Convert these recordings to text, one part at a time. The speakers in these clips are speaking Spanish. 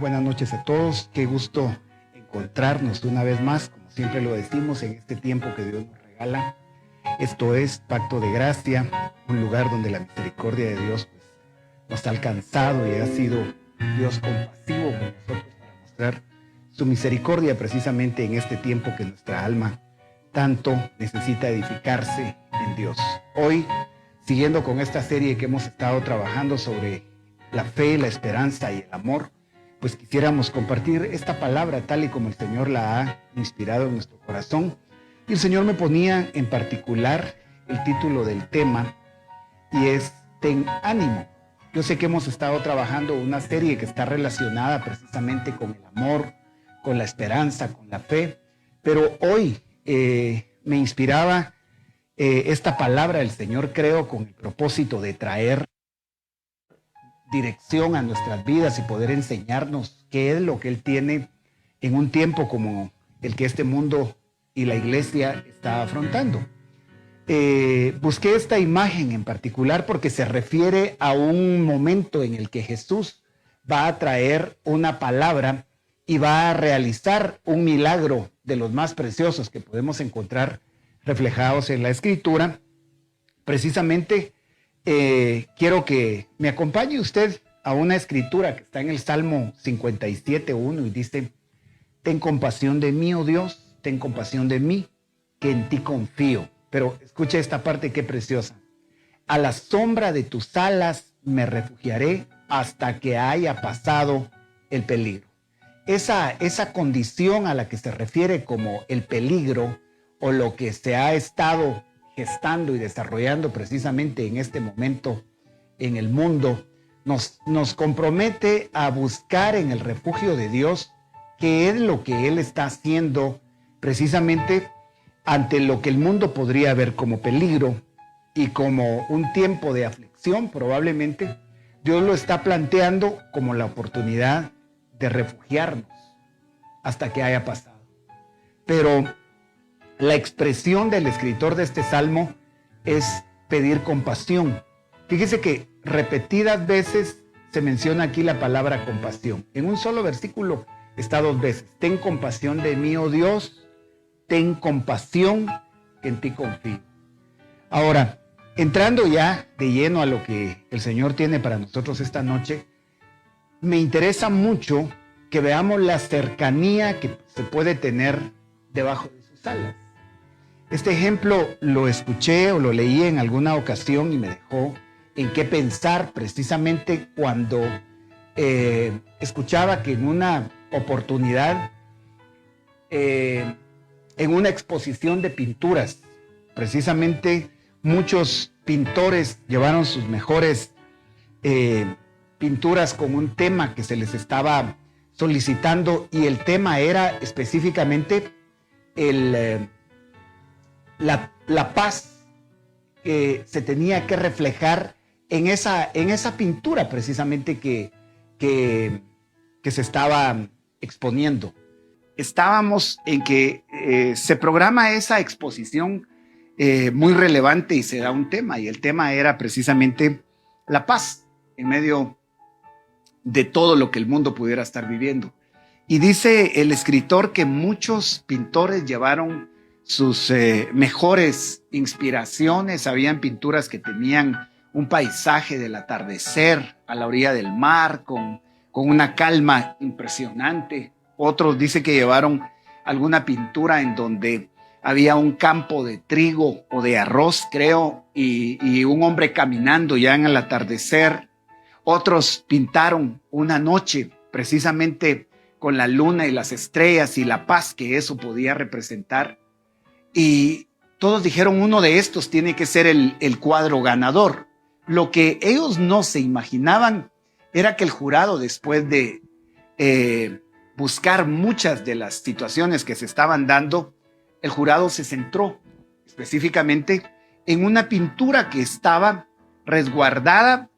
Buenas noches a todos, qué gusto encontrarnos una vez más, como siempre lo decimos, en este tiempo que Dios nos regala. Esto es Pacto de Gracia, un lugar donde la misericordia de Dios nos ha alcanzado y ha sido Dios compasivo con nosotros para mostrar su misericordia precisamente en este tiempo que nuestra alma tanto necesita edificarse en Dios. Hoy, siguiendo con esta serie que hemos estado trabajando sobre la fe, la esperanza y el amor, pues quisiéramos compartir esta palabra tal y como el Señor la ha inspirado en nuestro corazón. Y el Señor me ponía en particular el título del tema y es Ten ánimo. Yo sé que hemos estado trabajando una serie que está relacionada precisamente con el amor, con la esperanza, con la fe, pero hoy me inspiraba esta palabra del Señor, creo, con el propósito de traer dirección a nuestras vidas y poder enseñarnos qué es lo que Él tiene en un tiempo como el que este mundo y la iglesia está afrontando. Busqué esta imagen en particular porque se refiere a un momento en el que Jesús va a traer una palabra y va a realizar un milagro de los más preciosos que podemos encontrar reflejados en la Escritura. Precisamente quiero que me acompañe usted a una escritura que está en el Salmo 57:1 y dice: ten compasión de mí, oh Dios, ten compasión de mí, que en ti confío. Pero escuche esta parte, qué preciosa. A la sombra de tus alas me refugiaré hasta que haya pasado el peligro. Esa condición a la que se refiere como el peligro o lo que se ha estado gestando y desarrollando precisamente en este momento en el mundo, nos compromete a buscar en el refugio de Dios qué es lo que Él está haciendo precisamente ante lo que el mundo podría ver como peligro y como un tiempo de aflicción. Probablemente Dios lo está planteando como la oportunidad de refugiarnos hasta que haya pasado. Pero la expresión del escritor de este salmo es pedir compasión. Fíjese que repetidas veces se menciona aquí la palabra compasión. En un solo versículo está 2 veces. Ten compasión de mí, oh Dios, ten compasión, que en ti confío. Ahora, entrando ya de lleno a lo que el Señor tiene para nosotros esta noche, me interesa mucho que veamos la cercanía que se puede tener debajo de sus alas. Este ejemplo lo escuché o lo leí en alguna ocasión y me dejó en qué pensar precisamente cuando escuchaba que en una oportunidad, en una exposición de pinturas, precisamente muchos pintores llevaron sus mejores pinturas con un tema que se les estaba solicitando, y el tema era específicamente la paz que se tenía que reflejar en esa pintura precisamente que se estaba exponiendo. Estábamos en que se programa esa exposición muy relevante y se da un tema, y el tema era precisamente la paz en medio de todo lo que el mundo pudiera estar viviendo. Y dice el escritor que muchos pintores llevaron sus mejores inspiraciones. Habían pinturas que tenían un paisaje del atardecer a la orilla del mar con una calma impresionante. Otros dice que llevaron alguna pintura en donde había un campo de trigo o de arroz, creo, y un hombre caminando ya en el atardecer. Otros pintaron una noche precisamente con la luna y las estrellas y la paz que eso podía representar. Y todos dijeron, uno de estos tiene que ser el cuadro ganador. Lo que ellos no se imaginaban era que el jurado, después de buscar muchas de las situaciones que se estaban dando, el jurado se centró específicamente en una pintura que estaba resguardada,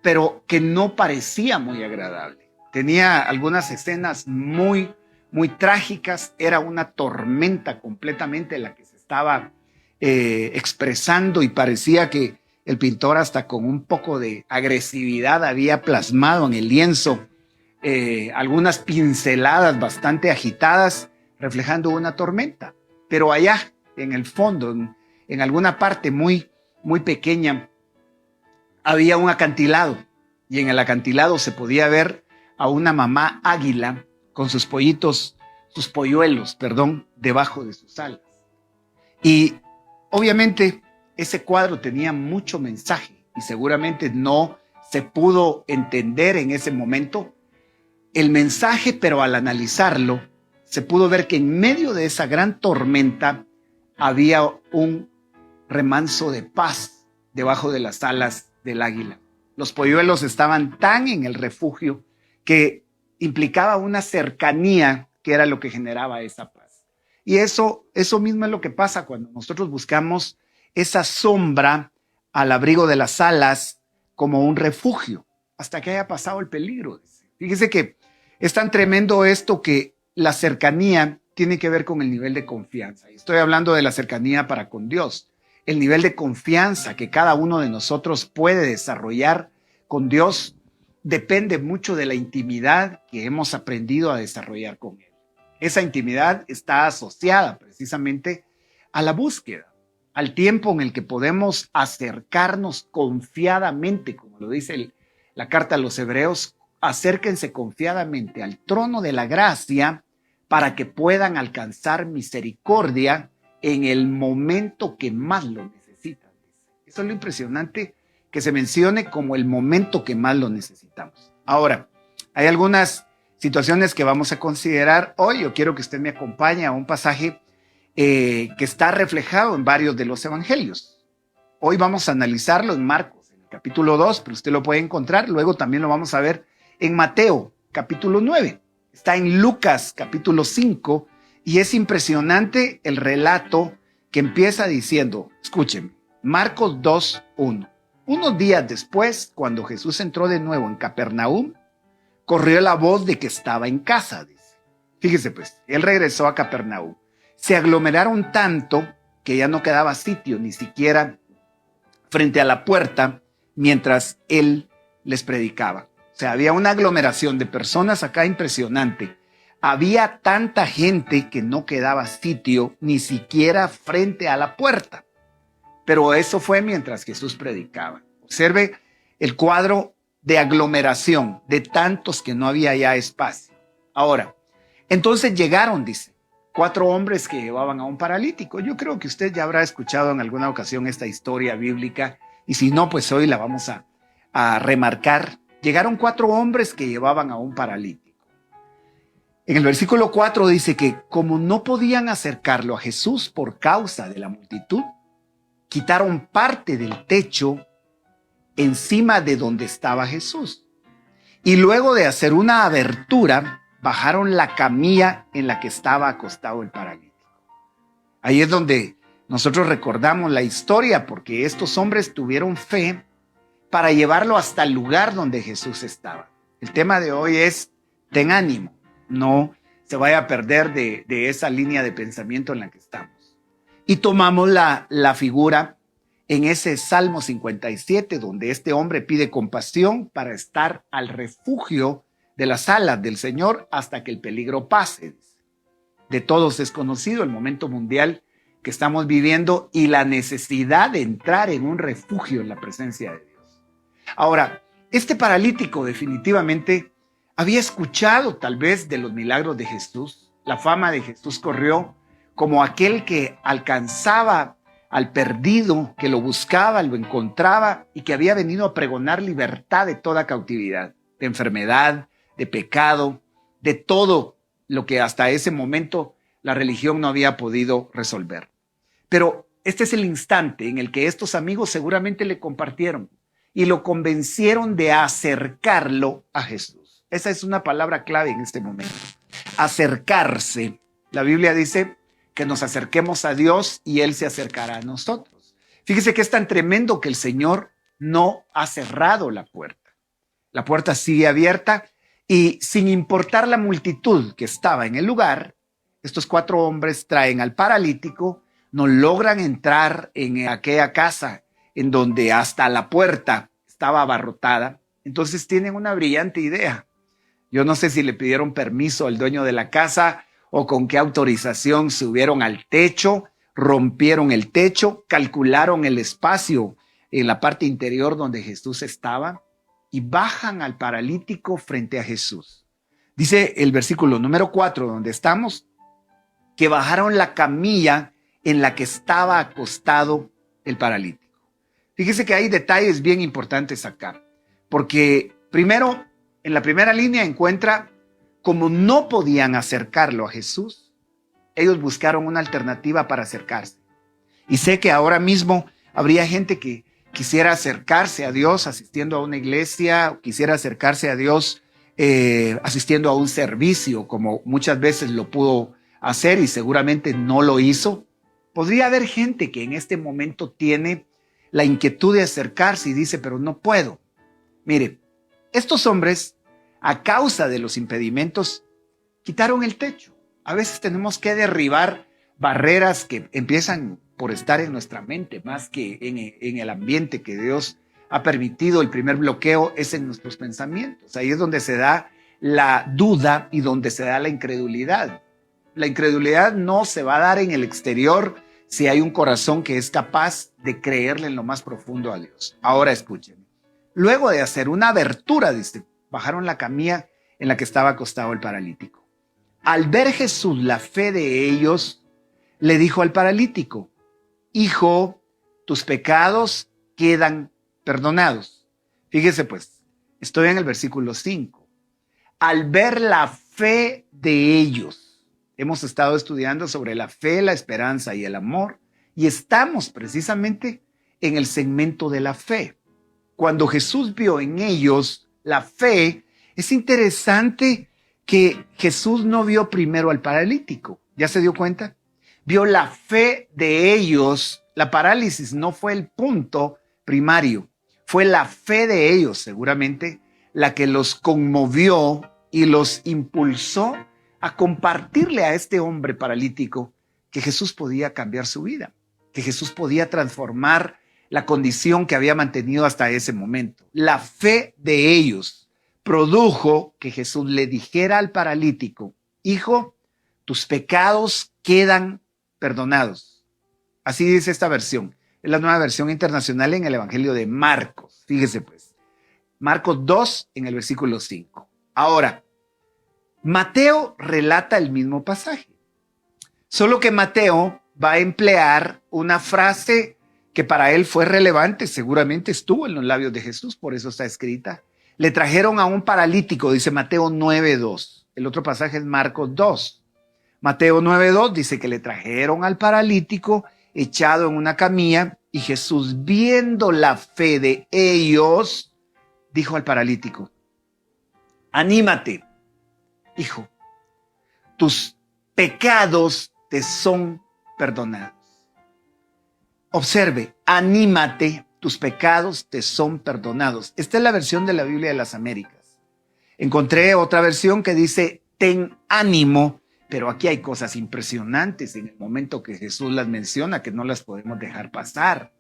pero que no parecía muy agradable. Tenía algunas escenas muy trágicas. Era una tormenta completamente la que se estaba expresando, y parecía que el pintor, hasta con un poco de agresividad, había plasmado en el lienzo algunas pinceladas bastante agitadas reflejando una tormenta. Pero allá, en el fondo, en alguna parte muy, muy pequeña, había un acantilado. Y en el acantilado se podía ver a una mamá águila con sus polluelos, debajo de sus alas. Y obviamente ese cuadro tenía mucho mensaje y seguramente no se pudo entender en ese momento el mensaje, pero al analizarlo se pudo ver que en medio de esa gran tormenta había un remanso de paz debajo de las alas del águila. Los polluelos estaban tan en el refugio que implicaba una cercanía que era lo que generaba esa paz. Y eso mismo es lo que pasa cuando nosotros buscamos esa sombra al abrigo de las alas como un refugio, hasta que haya pasado el peligro. Fíjese que es tan tremendo esto que la cercanía tiene que ver con el nivel de confianza. Y estoy hablando de la cercanía para con Dios. El nivel de confianza que cada uno de nosotros puede desarrollar con Dios depende mucho de la intimidad que hemos aprendido a desarrollar con Él. Esa intimidad está asociada precisamente a la búsqueda, al tiempo en el que podemos acercarnos confiadamente, como lo dice la carta a los Hebreos, acérquense confiadamente al trono de la gracia para que puedan alcanzar misericordia en el momento que más lo necesitan. Eso es lo impresionante, que se mencione como el momento que más lo necesitamos. Ahora, hay algunas situaciones que vamos a considerar hoy. Yo quiero que usted me acompañe a un pasaje que está reflejado en varios de los evangelios. Hoy vamos a analizarlo en Marcos, en el capítulo 2, pero usted lo puede encontrar. Luego también lo vamos a ver en Mateo, capítulo 9. Está en Lucas, capítulo 5, y es impresionante el relato que empieza diciendo, escúchenme, Marcos 2, 1. Unos días después, cuando Jesús entró de nuevo en Capernaum, corrió la voz de que estaba en casa, dice. Fíjese pues, él regresó a Capernaum. Se aglomeraron tanto que ya no quedaba sitio ni siquiera frente a la puerta mientras él les predicaba. O sea, había una aglomeración de personas acá impresionante. Había tanta gente que no quedaba sitio ni siquiera frente a la puerta. Pero eso fue mientras Jesús predicaba. Observe el cuadro de aglomeración de tantos que no había ya espacio. Ahora, entonces llegaron, dice, 4 hombres que llevaban a un paralítico. Yo creo que usted ya habrá escuchado en alguna ocasión esta historia bíblica, y si no, pues hoy la vamos a remarcar. Llegaron 4 hombres que llevaban a un paralítico. En el versículo 4 dice que como no podían acercarlo a Jesús por causa de la multitud, quitaron parte del techo encima de donde estaba Jesús. Y luego de hacer una abertura, bajaron la camilla en la que estaba acostado el paralítico. Ahí es donde nosotros recordamos la historia, porque estos hombres tuvieron fe para llevarlo hasta el lugar donde Jesús estaba. El tema de hoy es, ten ánimo, no se vaya a perder de esa línea de pensamiento en la que estamos. Y tomamos la figura en ese Salmo 57, donde este hombre pide compasión para estar al refugio de las alas del Señor hasta que el peligro pase. De todos es conocido el momento mundial que estamos viviendo y la necesidad de entrar en un refugio en la presencia de Dios. Ahora, este paralítico definitivamente había escuchado tal vez de los milagros de Jesús. La fama de Jesús corrió como aquel que alcanzaba al perdido, que lo buscaba, lo encontraba y que había venido a pregonar libertad de toda cautividad, de enfermedad, de pecado, de todo lo que hasta ese momento la religión no había podido resolver. Pero este es el instante en el que estos amigos seguramente le compartieron y lo convencieron de acercarlo a Jesús. Esa es una palabra clave en este momento. Acercarse. La Biblia dice que nos acerquemos a Dios y Él se acercará a nosotros. Fíjese que es tan tremendo que el Señor no ha cerrado la puerta. La puerta sigue abierta y sin importar la multitud que estaba en el lugar, estos 4 hombres traen al paralítico, no logran entrar en aquella casa en donde hasta la puerta estaba abarrotada. Entonces tienen una brillante idea. Yo no sé si le pidieron permiso al dueño de la casa o con qué autorización subieron al techo, rompieron el techo, calcularon el espacio en la parte interior donde Jesús estaba y bajan al paralítico frente a Jesús. Dice el versículo número 4, donde estamos, que bajaron la camilla en la que estaba acostado el paralítico. Fíjese que hay detalles bien importantes acá, porque primero, en la primera línea encuentra como no podían acercarlo a Jesús, ellos buscaron una alternativa para acercarse. Y sé que ahora mismo habría gente que quisiera acercarse a Dios asistiendo a una iglesia, o quisiera acercarse a Dios asistiendo a un servicio, como muchas veces lo pudo hacer y seguramente no lo hizo. Podría haber gente que en este momento tiene la inquietud de acercarse y dice, pero no puedo. Mire, estos hombres, a causa de los impedimentos, quitaron el techo. A veces tenemos que derribar barreras que empiezan por estar en nuestra mente, más que en el ambiente que Dios ha permitido. El primer bloqueo es en nuestros pensamientos. Ahí es donde se da la duda y donde se da la incredulidad. La incredulidad no se va a dar en el exterior si hay un corazón que es capaz de creerle en lo más profundo a Dios. Ahora escúchenme. Luego de hacer una abertura, dice, bajaron la camilla en la que estaba acostado el paralítico. Al ver Jesús la fe de ellos, le dijo al paralítico, hijo, tus pecados quedan perdonados. Fíjese pues, estoy en el versículo 5. Al ver la fe de ellos, hemos estado estudiando sobre la fe, la esperanza y el amor, y estamos precisamente en el segmento de la fe. Cuando Jesús vio en ellos la fe, es interesante que Jesús no vio primero al paralítico. ¿Ya se dio cuenta? Vio la fe de ellos. La parálisis no fue el punto primario, fue la fe de ellos seguramente la que los conmovió y los impulsó a compartirle a este hombre paralítico que Jesús podía cambiar su vida, que Jesús podía transformar la condición que había mantenido hasta ese momento. La fe de ellos produjo que Jesús le dijera al paralítico, hijo, tus pecados quedan perdonados. Así dice esta versión. Es la nueva versión internacional en el Evangelio de Marcos. Fíjese pues. Marcos 2 en el versículo 5. Ahora, Mateo relata el mismo pasaje. Solo que Mateo va a emplear una frase que para él fue relevante, seguramente estuvo en los labios de Jesús, por eso está escrita. Le trajeron a un paralítico, dice Mateo 9:2. El otro pasaje es Marcos 2. Mateo 9:2 dice que le trajeron al paralítico echado en una camilla y Jesús, viendo la fe de ellos, dijo al paralítico, anímate, hijo, tus pecados te son perdonados. Observe, anímate, tus pecados te son perdonados. Esta es la versión de la Biblia de las Américas. Encontré otra versión que dice, ten ánimo, pero aquí hay cosas impresionantes en el momento que Jesús las menciona que no las podemos dejar pasar.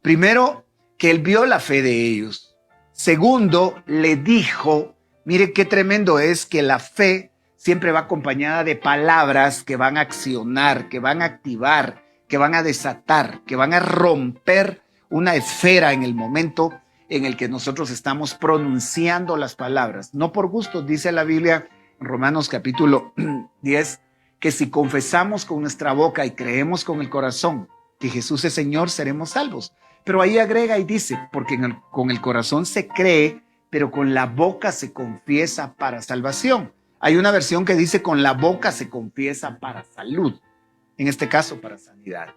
Primero, que él vio la fe de ellos. Segundo, le dijo, mire qué tremendo es que la fe siempre va acompañada de palabras que van a accionar, que van a activar, que van a desatar, que van a romper una esfera en el momento en el que nosotros estamos pronunciando las palabras. No por gusto, dice la Biblia en Romanos capítulo 10, que si confesamos con nuestra boca y creemos con el corazón que Jesús es Señor, seremos salvos. Pero ahí agrega y dice, porque con el corazón se cree, pero con la boca se confiesa para salvación. Hay una versión que dice con la boca se confiesa para salud, en este caso para sanidad.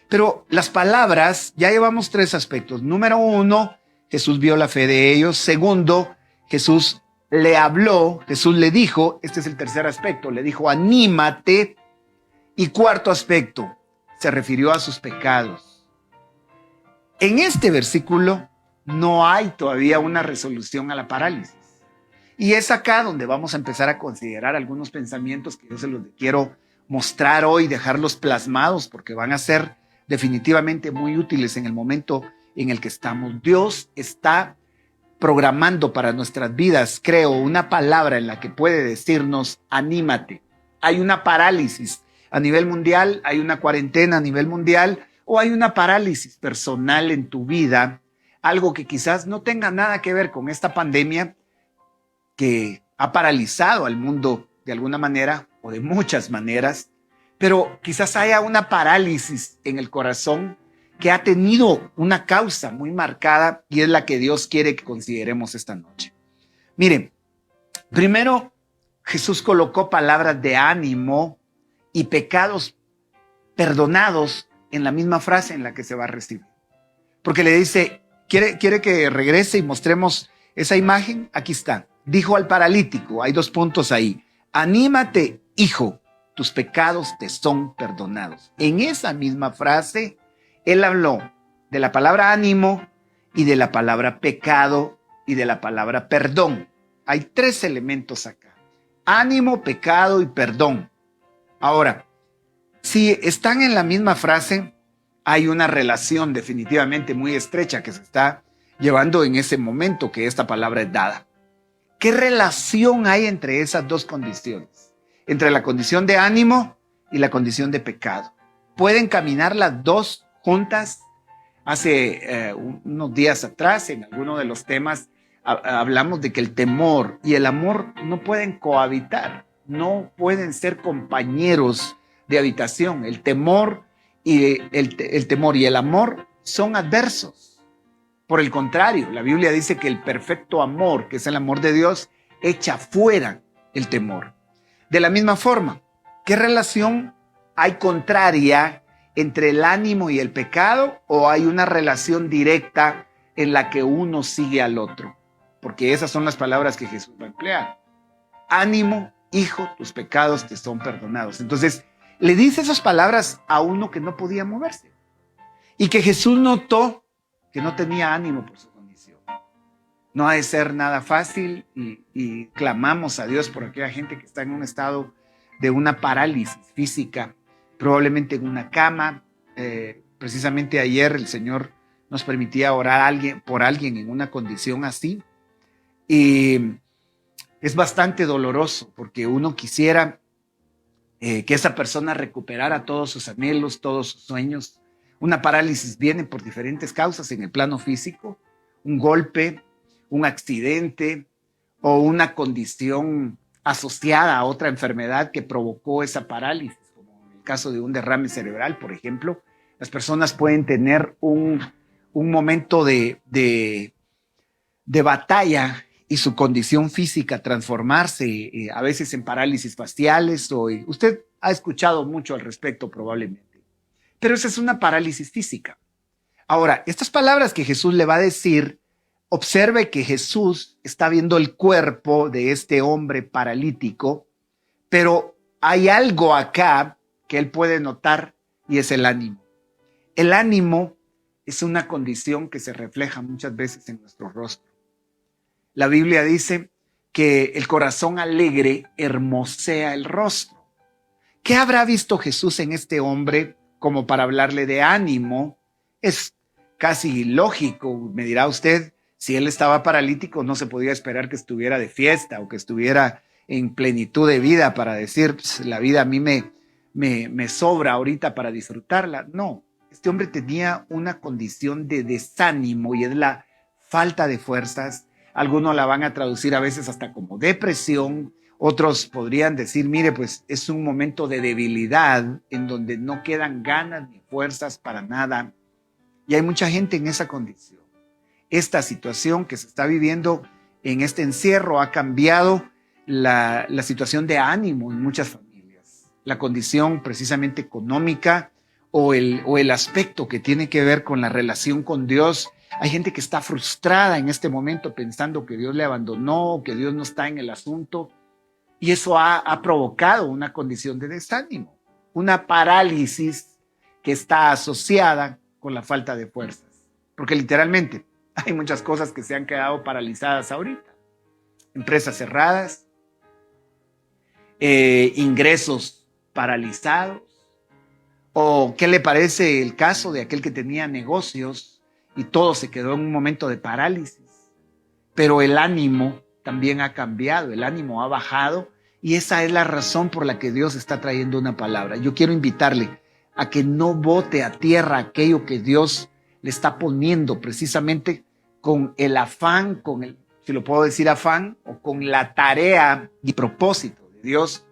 Pero las palabras, ya llevamos 3 aspectos. Número 1, Jesús vio la fe de ellos. Segundo, Jesús le habló, Jesús le dijo, este es el tercer aspecto, le dijo, anímate. Y cuarto aspecto, se refirió a sus pecados. En este versículo no hay todavía una resolución a la parálisis. Y es acá donde vamos a empezar a considerar algunos pensamientos que yo se los quiero mostrar hoy, dejarlos plasmados, porque van a ser definitivamente muy útiles en el momento en el que estamos. Dios está programando para nuestras vidas, creo, una palabra en la que puede decirnos, anímate. Hay una parálisis a nivel mundial, hay una cuarentena a nivel mundial, o hay una parálisis personal en tu vida, algo que quizás no tenga nada que ver con esta pandemia que ha paralizado al mundo de alguna manera o de muchas maneras, pero quizás haya una parálisis en el corazón que ha tenido una causa muy marcada y es la que Dios quiere que consideremos esta noche. Miren, primero Jesús colocó palabras de ánimo y pecados perdonados en la misma frase en la que se va a recibir. Porque le dice, ¿quiere que regrese y mostremos esa imagen? Aquí está. Dijo al paralítico, hay 2 puntos ahí. Anímate, hijo, tus pecados te son perdonados. En esa misma frase, él habló de la palabra ánimo y de la palabra pecado y de la palabra perdón. Hay 3 elementos acá. Ánimo, pecado y perdón. Ahora, si están en la misma frase, hay una relación definitivamente muy estrecha que se está llevando en ese momento que esta palabra es dada. ¿Qué relación hay entre esas 2 condiciones? Entre la condición de ánimo y la condición de pecado. ¿Pueden caminar las 2 juntas? Hace unos días atrás, en alguno de los temas, hablamos de que el temor y el amor no pueden cohabitar, no pueden ser compañeros de habitación. El temor y el amor son adversos. Por el contrario, la Biblia dice que el perfecto amor, que es el amor de Dios, echa fuera el temor. De la misma forma, ¿qué relación hay contraria entre el ánimo y el pecado, o hay una relación directa en la que uno sigue al otro? Porque esas son las palabras que Jesús va a emplear. Ánimo, hijo, tus pecados te son perdonados. Entonces, le dice esas palabras a uno que no podía moverse y que Jesús notó que no tenía ánimo por su condición. No ha de ser nada fácil y clamamos a Dios por aquella gente que está en un estado de una parálisis física, probablemente en una cama. Precisamente ayer el Señor nos permitía orar por alguien en una condición así, y es bastante doloroso porque uno quisiera que esa persona recuperara todos sus anhelos, todos sus sueños. Una parálisis viene por diferentes causas en el plano físico, un golpe, un accidente o una condición asociada a otra enfermedad que provocó esa parálisis, como en el caso de un derrame cerebral, por ejemplo. Las personas pueden tener un momento de batalla y su condición física transformarse a veces en parálisis faciales. Usted ha escuchado mucho al respecto probablemente, pero esa es una parálisis física. Ahora, estas palabras que Jesús le va a decir, observe que Jesús está viendo el cuerpo de este hombre paralítico, pero hay algo acá que él puede notar y es el ánimo. El ánimo es una condición que se refleja muchas veces en nuestro rostro. La Biblia dice que el corazón alegre hermosea el rostro. ¿Qué habrá visto Jesús en este hombre como para hablarle de ánimo? Es casi lógico, me dirá usted, si él estaba paralítico no se podía esperar que estuviera de fiesta o que estuviera en plenitud de vida para decir, la vida a mí me sobra ahorita para disfrutarla. No, este hombre tenía una condición de desánimo y es la falta de fuerzas. Algunos la van a traducir a veces hasta como depresión. Otros podrían decir, mire, pues es un momento de debilidad en donde no quedan ganas ni fuerzas para nada. Y hay mucha gente en esa condición. Esta situación que se está viviendo en este encierro ha cambiado la situación de ánimo en muchas familias. La condición precisamente económica o el aspecto que tiene que ver con la relación con Dios. Hay gente que está frustrada en este momento pensando que Dios le abandonó, que Dios no está en el asunto. Y eso ha provocado una condición de desánimo, una parálisis que está asociada con la falta de fuerzas. Porque literalmente hay muchas cosas que se han quedado paralizadas ahorita. Empresas cerradas, ingresos paralizados. ¿O qué le parece el caso de aquel que tenía negocios y todo se quedó en un momento de parálisis? pero el ánimo también ha cambiado, el ánimo ha bajado, y esa es la razón por la que Dios está trayendo una palabra. Yo quiero invitarle a que no bote a tierra aquello que Dios le está poniendo precisamente con el afán, si lo puedo decir afán, o con la tarea y propósito de Dios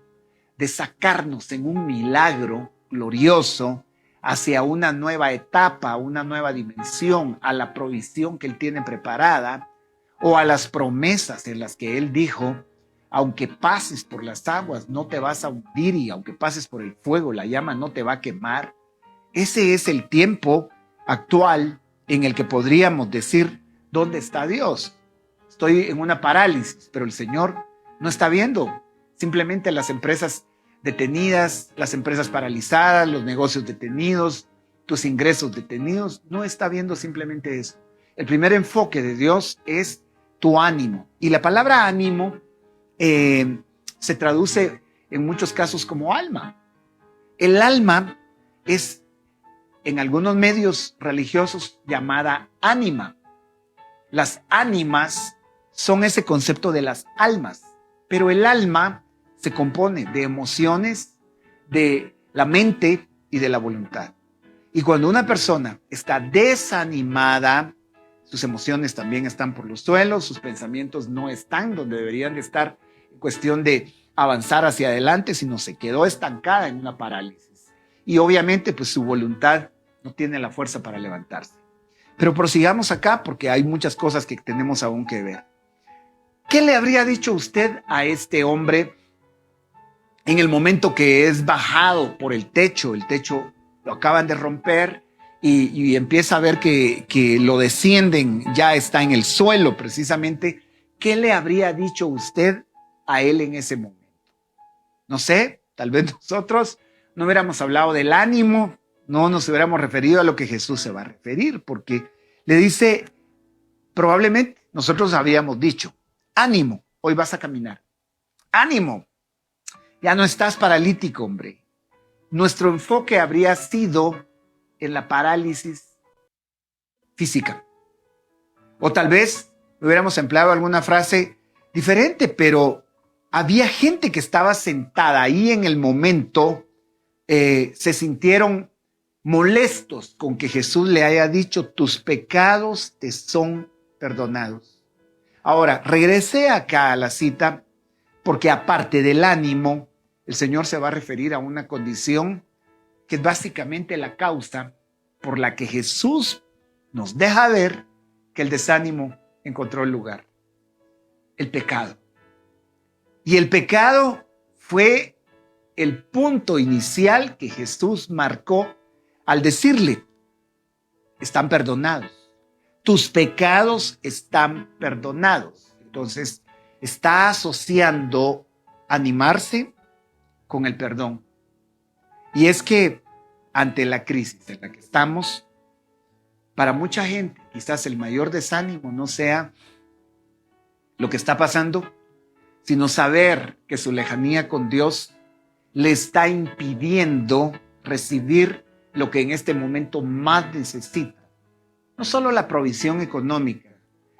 de sacarnos en un milagro glorioso hacia una nueva etapa, una nueva dimensión, a la provisión que Él tiene preparada o a las promesas en las que Él dijo: aunque pases por las aguas no te vas a hundir, y aunque pases por el fuego la llama no te va a quemar. Ese es el tiempo actual en el que podríamos decir: ¿dónde está Dios? Estoy en una parálisis, pero el Señor no está viendo. Simplemente las empresas detenidas, las empresas paralizadas, los negocios detenidos, tus ingresos detenidos. No está viendo simplemente eso. El primer enfoque de Dios es tu ánimo. Y la palabra ánimo se traduce en muchos casos como alma. El alma es en algunos medios religiosos llamada ánima. Las ánimas son ese concepto de las almas, pero el alma se compone de emociones, de la mente y de la voluntad. Y cuando una persona está desanimada, sus emociones también están por los suelos, sus pensamientos no están donde deberían de estar en cuestión de avanzar hacia adelante, sino se quedó estancada en una parálisis. Y obviamente pues su voluntad no tiene la fuerza para levantarse. Pero prosigamos acá porque hay muchas cosas que tenemos aún que ver. ¿Qué le habría dicho usted a este hombre en el momento que es bajado por el techo? El techo lo acaban de romper y empieza a ver que lo descienden, ya está en el suelo precisamente. ¿Qué le habría dicho usted a él en ese momento? No sé, tal vez nosotros no hubiéramos hablado del ánimo, no nos hubiéramos referido a lo que Jesús se va a referir, porque le dice, probablemente nosotros habíamos dicho: ánimo, hoy vas a caminar. Ánimo, ya no estás paralítico, hombre. Nuestro enfoque habría sido en la parálisis física. O tal vez hubiéramos empleado alguna frase diferente, pero había gente que estaba sentada ahí en el momento, se sintieron molestos con que Jesús le haya dicho: tus pecados te son perdonados. Ahora, regresé acá a la cita porque aparte del ánimo, el Señor se va a referir a una condición que es básicamente la causa por la que Jesús nos deja ver que el desánimo encontró el lugar: el pecado. Y el pecado fue el punto inicial que Jesús marcó al decirle: están perdonados, tus pecados están perdonados. Entonces está asociando animarse con el perdón. Y es que ante la crisis en la que estamos, para mucha gente quizás el mayor desánimo no sea lo que está pasando, sino saber que su lejanía con Dios le está impidiendo recibir lo que en este momento más necesita. No solo la provisión económica,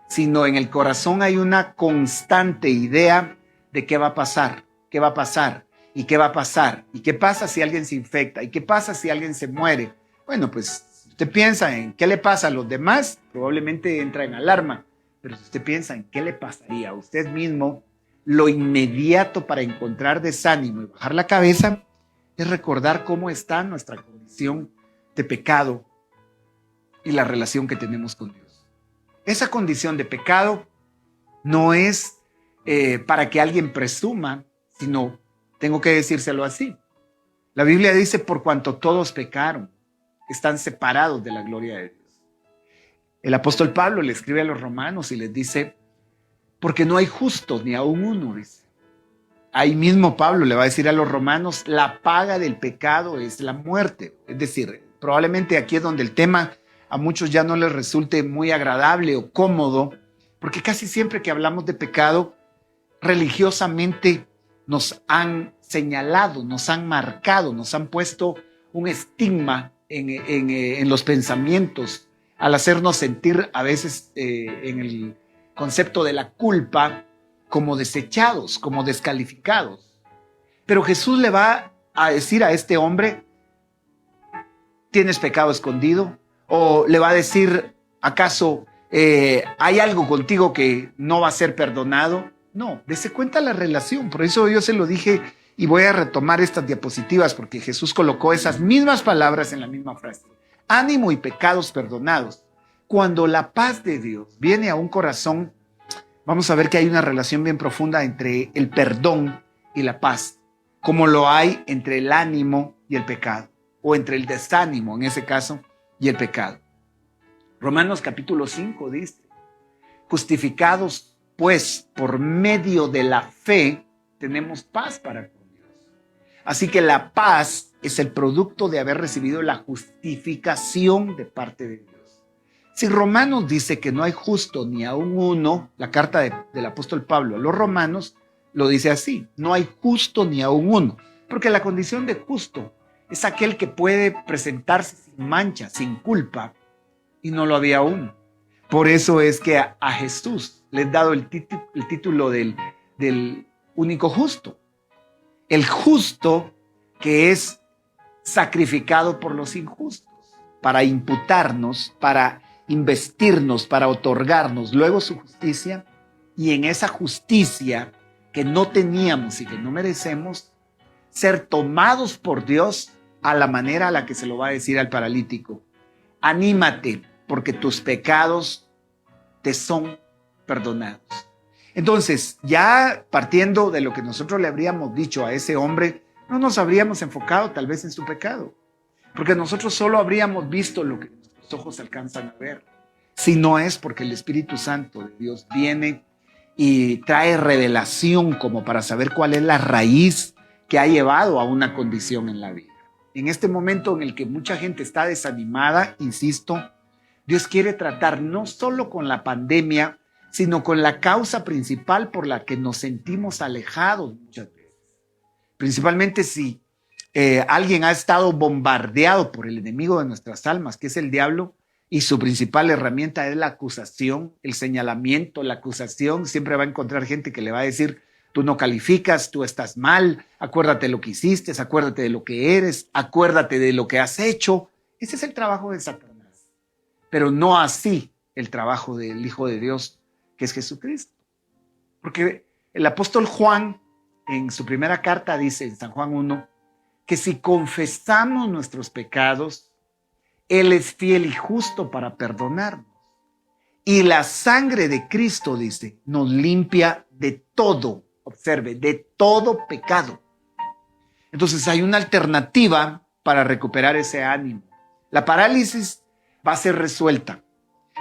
sino en el corazón hay una constante idea de qué va a pasar, qué va a pasar, y qué va a pasar, y qué pasa si alguien se infecta, y qué pasa si alguien se muere. Bueno, pues si usted piensa en qué le pasa a los demás, probablemente entra en alarma, pero si usted piensa en qué le pasaría a usted mismo, lo inmediato para encontrar desánimo y bajar la cabeza es recordar cómo está nuestra condición de pecado y la relación que tenemos con Dios. Esa condición de pecado no es para que alguien presuma, sino, tengo que decírselo así, la Biblia dice: por cuanto todos pecaron, están separados de la gloria de Dios. El apóstol Pablo le escribe a los romanos y les dice: porque no hay justo ni aún uno, dice. Ahí mismo Pablo le va a decir a los romanos: la paga del pecado es la muerte. Es decir, probablemente aquí es donde el tema a muchos ya no les resulte muy agradable o cómodo, porque casi siempre que hablamos de pecado, religiosamente nos han señalado, nos han marcado, nos han puesto un estigma en los pensamientos, al hacernos sentir a veces concepto de la culpa como desechados, como descalificados. Pero Jesús le va a decir a este hombre, ¿tienes pecado escondido? O le va a decir, ¿acaso hay algo contigo que no va a ser perdonado? No, dése cuenta la relación. Por eso yo se lo dije y voy a retomar estas diapositivas porque Jesús colocó esas mismas palabras en la misma frase. Ánimo y pecados perdonados. Cuando la paz de Dios viene a un corazón, vamos a ver que hay una relación bien profunda entre el perdón y la paz, como lo hay entre el ánimo y el pecado, o entre el desánimo, en ese caso, y el pecado. Romanos capítulo 5 dice, justificados pues por medio de la fe, tenemos paz para con Dios. Así que la paz es el producto de haber recibido la justificación de parte de Dios. Si Romanos dice que no hay justo ni aun uno, la carta del apóstol Pablo a los romanos lo dice así, no hay justo ni aun uno, porque la condición de justo es aquel que puede presentarse sin mancha, sin culpa, y no lo había aún. Por eso es que a Jesús le han dado el título del único justo. El justo que es sacrificado por los injustos, para imputarnos, para investirnos, para otorgarnos luego su justicia, y en esa justicia que no teníamos y que no merecemos, ser tomados por Dios a la manera a la que se lo va a decir al paralítico. Anímate, porque tus pecados te son perdonados. Entonces, ya partiendo de lo que nosotros le habríamos dicho a ese hombre, no nos habríamos enfocado tal vez en su pecado, porque nosotros solo habríamos visto lo que nuestros ojos alcanzan a ver. Si no es porque el Espíritu Santo de Dios viene y trae revelación como para saber cuál es la raíz que ha llevado a una condición en la vida. En este momento en el que mucha gente está desanimada, insisto, Dios quiere tratar no solo con la pandemia, sino con la causa principal por la que nos sentimos alejados muchas veces. Principalmente si alguien ha estado bombardeado por el enemigo de nuestras almas, que es el diablo, y su principal herramienta es la acusación, el señalamiento, la acusación. Siempre va a encontrar gente que le va a decir, tú no calificas, tú estás mal, acuérdate de lo que hiciste, acuérdate de lo que eres, acuérdate de lo que has hecho. Ese es el trabajo de Satanás. Pero no así el trabajo del Hijo de Dios, que es Jesucristo. Porque el apóstol Juan, en su primera carta, dice en San Juan 1, que si confesamos nuestros pecados, Él es fiel y justo para perdonarnos. Y la sangre de Cristo, dice, nos limpia de todo, observe, de todo pecado. Entonces hay una alternativa para recuperar ese ánimo. La parálisis va a ser resuelta,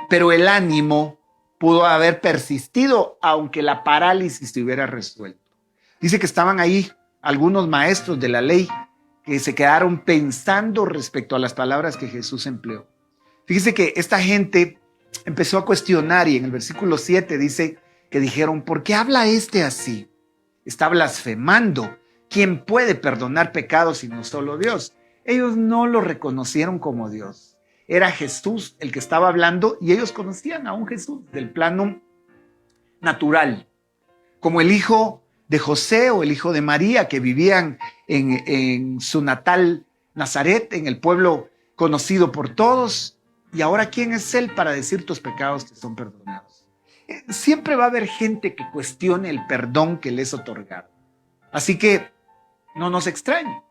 pero el ánimo pudo haber persistido aunque la parálisis se hubiera resuelto. Dice que estaban ahí algunos maestros de la ley que se quedaron pensando respecto a las palabras que Jesús empleó. Fíjese que esta gente empezó a cuestionar y en el versículo 7 dice que dijeron, ¿por qué habla este así? Está blasfemando. ¿Quién puede perdonar pecados sino solo Dios? Ellos no lo reconocieron como Dios. Era Jesús el que estaba hablando y ellos conocían a un Jesús del plano natural, como el hijo de José o el hijo de María que vivían en su natal Nazaret, en el pueblo conocido por todos. Y ahora, ¿quién es Él para decir tus pecados te son perdonados? Siempre va a haber gente que cuestione el perdón que le es otorgado. Así que no nos extrañe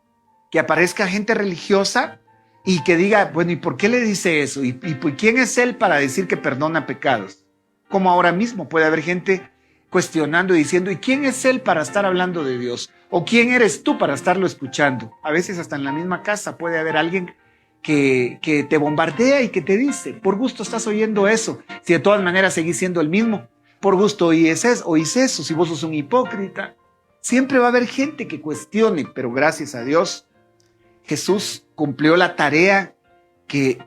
que aparezca gente religiosa y que diga, bueno, ¿y por qué le dice eso? ¿Y quién es Él para decir que perdona pecados? Como ahora mismo puede haber gente cuestionando y diciendo, ¿y quién es Él para estar hablando de Dios? ¿O quién eres tú para estarlo escuchando? A veces hasta en la misma casa puede haber alguien que te bombardea y que te dice, por gusto estás oyendo eso, si de todas maneras seguís siendo el mismo, por gusto oís eso, si vos sos un hipócrita. Siempre va a haber gente que cuestione, pero gracias a Dios, Jesús cumplió la tarea que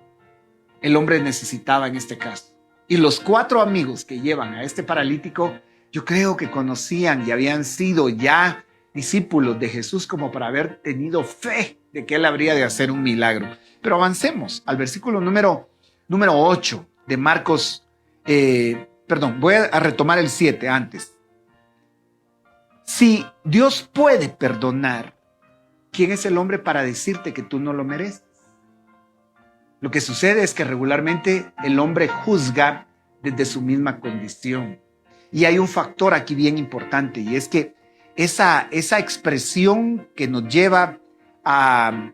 el hombre necesitaba en este caso. Y los 4 amigos que llevan a este paralítico, yo creo que conocían y habían sido ya discípulos de Jesús como para haber tenido fe de que Él habría de hacer un milagro. Pero avancemos al versículo número 8 de Marcos Perdón, voy a retomar el 7 antes. Si Dios puede perdonar, ¿quién es el hombre para decirte que tú no lo mereces? Lo que sucede es que regularmente el hombre juzga desde su misma condición. Y hay un factor aquí bien importante, y es que esa expresión que nos lleva a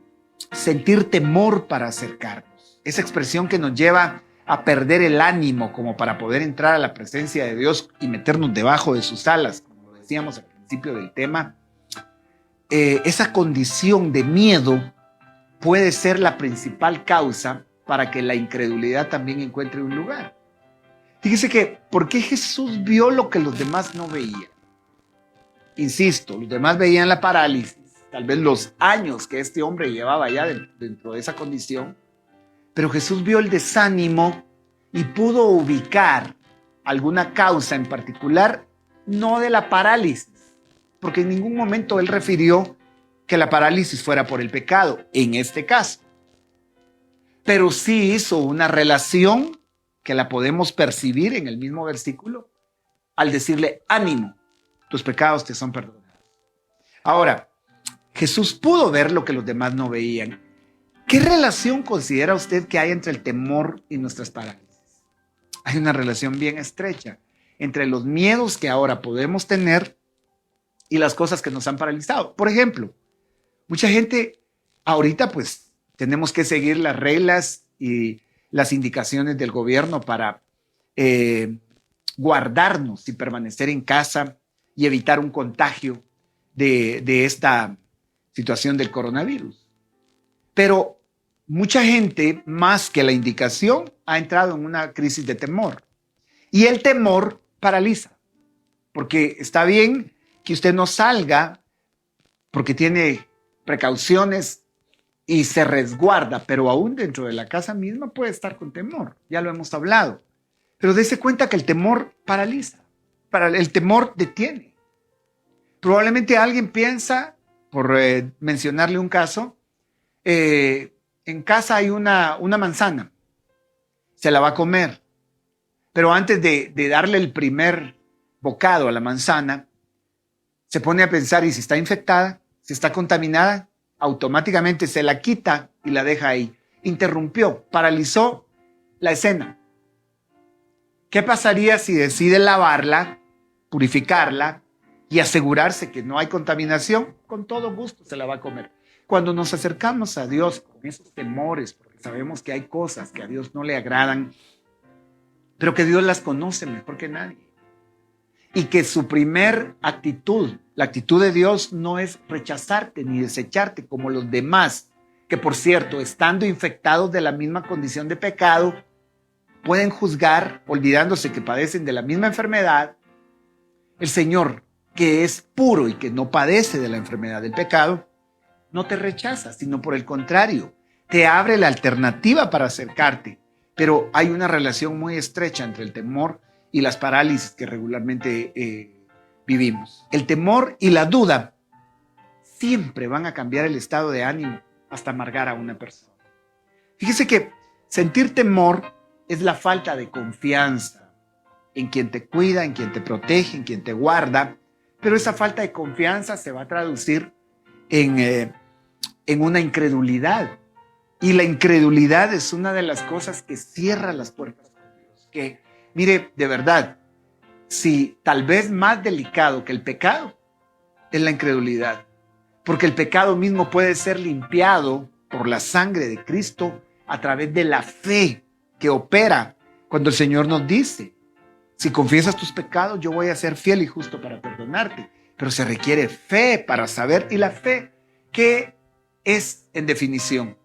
sentir temor para acercarnos, esa expresión que nos lleva a perder el ánimo como para poder entrar a la presencia de Dios y meternos debajo de sus alas, como lo decíamos al principio del tema, esa condición de miedo puede ser la principal causa para que la incredulidad también encuentre un lugar. Fíjese que, ¿por qué Jesús vio lo que los demás no veían? Insisto, los demás veían la parálisis, tal vez los años que este hombre llevaba ya dentro de esa condición, pero Jesús vio el desánimo y pudo ubicar alguna causa en particular, no de la parálisis, porque en ningún momento él refirió que la parálisis fuera por el pecado, en este caso. Pero sí hizo una relación que la podemos percibir en el mismo versículo al decirle, ánimo, tus pecados te son perdonados. Ahora, Jesús pudo ver lo que los demás no veían. ¿Qué relación considera usted que hay entre el temor y nuestras parálisis? Hay una relación bien estrecha entre los miedos que ahora podemos tener y las cosas que nos han paralizado. Por ejemplo, mucha gente ahorita pues tenemos que seguir las reglas y las indicaciones del gobierno para guardarnos y permanecer en casa y evitar un contagio de esta situación del coronavirus. Pero mucha gente, más que la indicación, ha entrado en una crisis de temor. Y el temor paraliza, porque está bien que usted no salga porque tiene precauciones y se resguarda, pero aún dentro de la casa misma puede estar con temor. Ya lo hemos hablado. Pero dése cuenta que el temor paraliza, el temor detiene. Probablemente alguien piensa, por mencionarle un caso, en casa hay una manzana, se la va a comer, pero antes de darle el primer bocado a la manzana, se pone a pensar, ¿y si está infectada? ¿Si está contaminada? Automáticamente se la quita y la deja ahí. Interrumpió, paralizó la escena. ¿Qué pasaría si decide lavarla, purificarla y asegurarse que no hay contaminación? Con todo gusto se la va a comer. Cuando nos acercamos a Dios con esos temores, porque sabemos que hay cosas que a Dios no le agradan, pero que Dios las conoce mejor que nadie. Y que su primer actitud, la actitud de Dios, no es rechazarte ni desecharte como los demás, que por cierto, estando infectados de la misma condición de pecado, pueden juzgar olvidándose que padecen de la misma enfermedad. El Señor, que es puro y que no padece de la enfermedad del pecado, no te rechaza, sino por el contrario, te abre la alternativa para acercarte. Pero hay una relación muy estrecha entre el temor y las parálisis que regularmente vivimos. El temor y la duda siempre van a cambiar el estado de ánimo hasta amargar a una persona. Fíjese que sentir temor es la falta de confianza en quien te cuida, en quien te protege, en quien te guarda, pero esa falta de confianza se va a traducir en una incredulidad. Y la incredulidad es una de las cosas que cierra las puertas con Dios. Que, mire, de verdad, si tal vez más delicado que el pecado es la incredulidad, porque el pecado mismo puede ser limpiado por la sangre de Cristo a través de la fe que opera cuando el Señor nos dice, si confiesas tus pecados, yo voy a ser fiel y justo para perdonarte. Pero se requiere fe para saber, y la fe, ¿qué es en definición?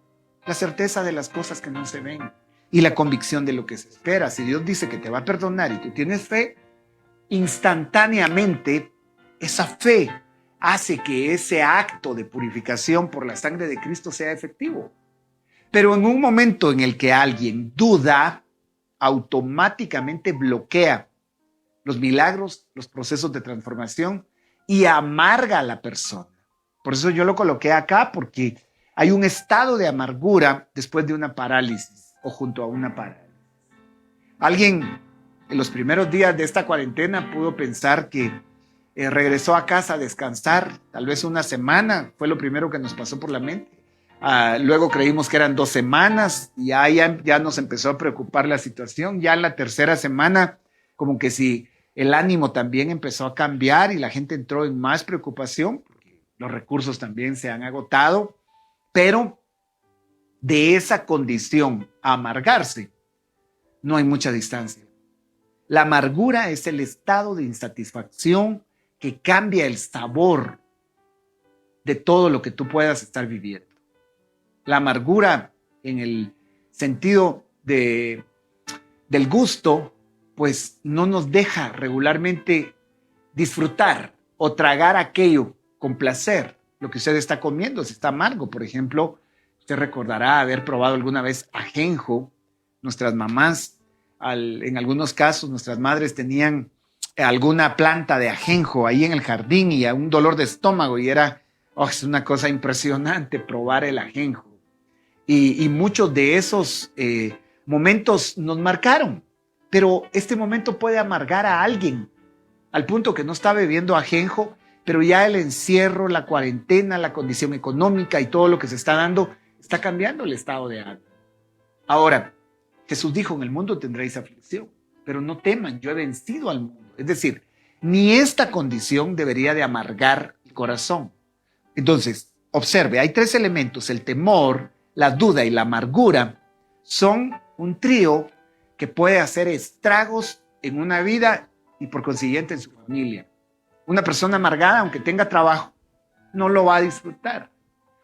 La certeza de las cosas que no se ven y la convicción de lo que se espera. Si Dios dice que te va a perdonar y tú tienes fe, instantáneamente esa fe hace que ese acto de purificación por la sangre de Cristo sea efectivo. Pero en un momento en el que alguien duda, automáticamente bloquea los milagros, los procesos de transformación y amarga a la persona. Por eso yo lo coloqué acá, porque hay un estado de amargura después de una parálisis o junto a una parálisis. Alguien en los primeros días de esta cuarentena pudo pensar que regresó a casa a descansar, tal vez una semana, fue lo primero que nos pasó por la mente. Luego creímos que eran 2 semanas y ya nos empezó a preocupar la situación. Ya en la tercera semana, como que si el ánimo también empezó a cambiar y la gente entró en más preocupación, porque los recursos también se han agotado, pero de esa condición a amargarse no hay mucha distancia. La amargura es el estado de insatisfacción que cambia el sabor de todo lo que tú puedas estar viviendo. La amargura en el sentido del gusto, pues no nos deja regularmente disfrutar o tragar aquello con placer. Lo que usted está comiendo, si está amargo, por ejemplo, usted recordará haber probado alguna vez ajenjo. Nuestras mamás, en algunos casos, nuestras madres tenían alguna planta de ajenjo ahí en el jardín y un dolor de estómago y es una cosa impresionante probar el ajenjo. Y muchos de esos momentos nos marcaron, pero este momento puede amargar a alguien al punto que no está bebiendo ajenjo, pero ya el encierro, la cuarentena, la condición económica y todo lo que se está dando está cambiando el estado de ánimo. Ahora, Jesús dijo, en el mundo tendréis aflicción, pero no teman, yo he vencido al mundo. Es decir, ni esta condición debería de amargar el corazón. Entonces, observe, hay 3 elementos: el temor, la duda y la amargura son un trío que puede hacer estragos en una vida y por consiguiente en su familia. Una persona amargada, aunque tenga trabajo, no lo va a disfrutar.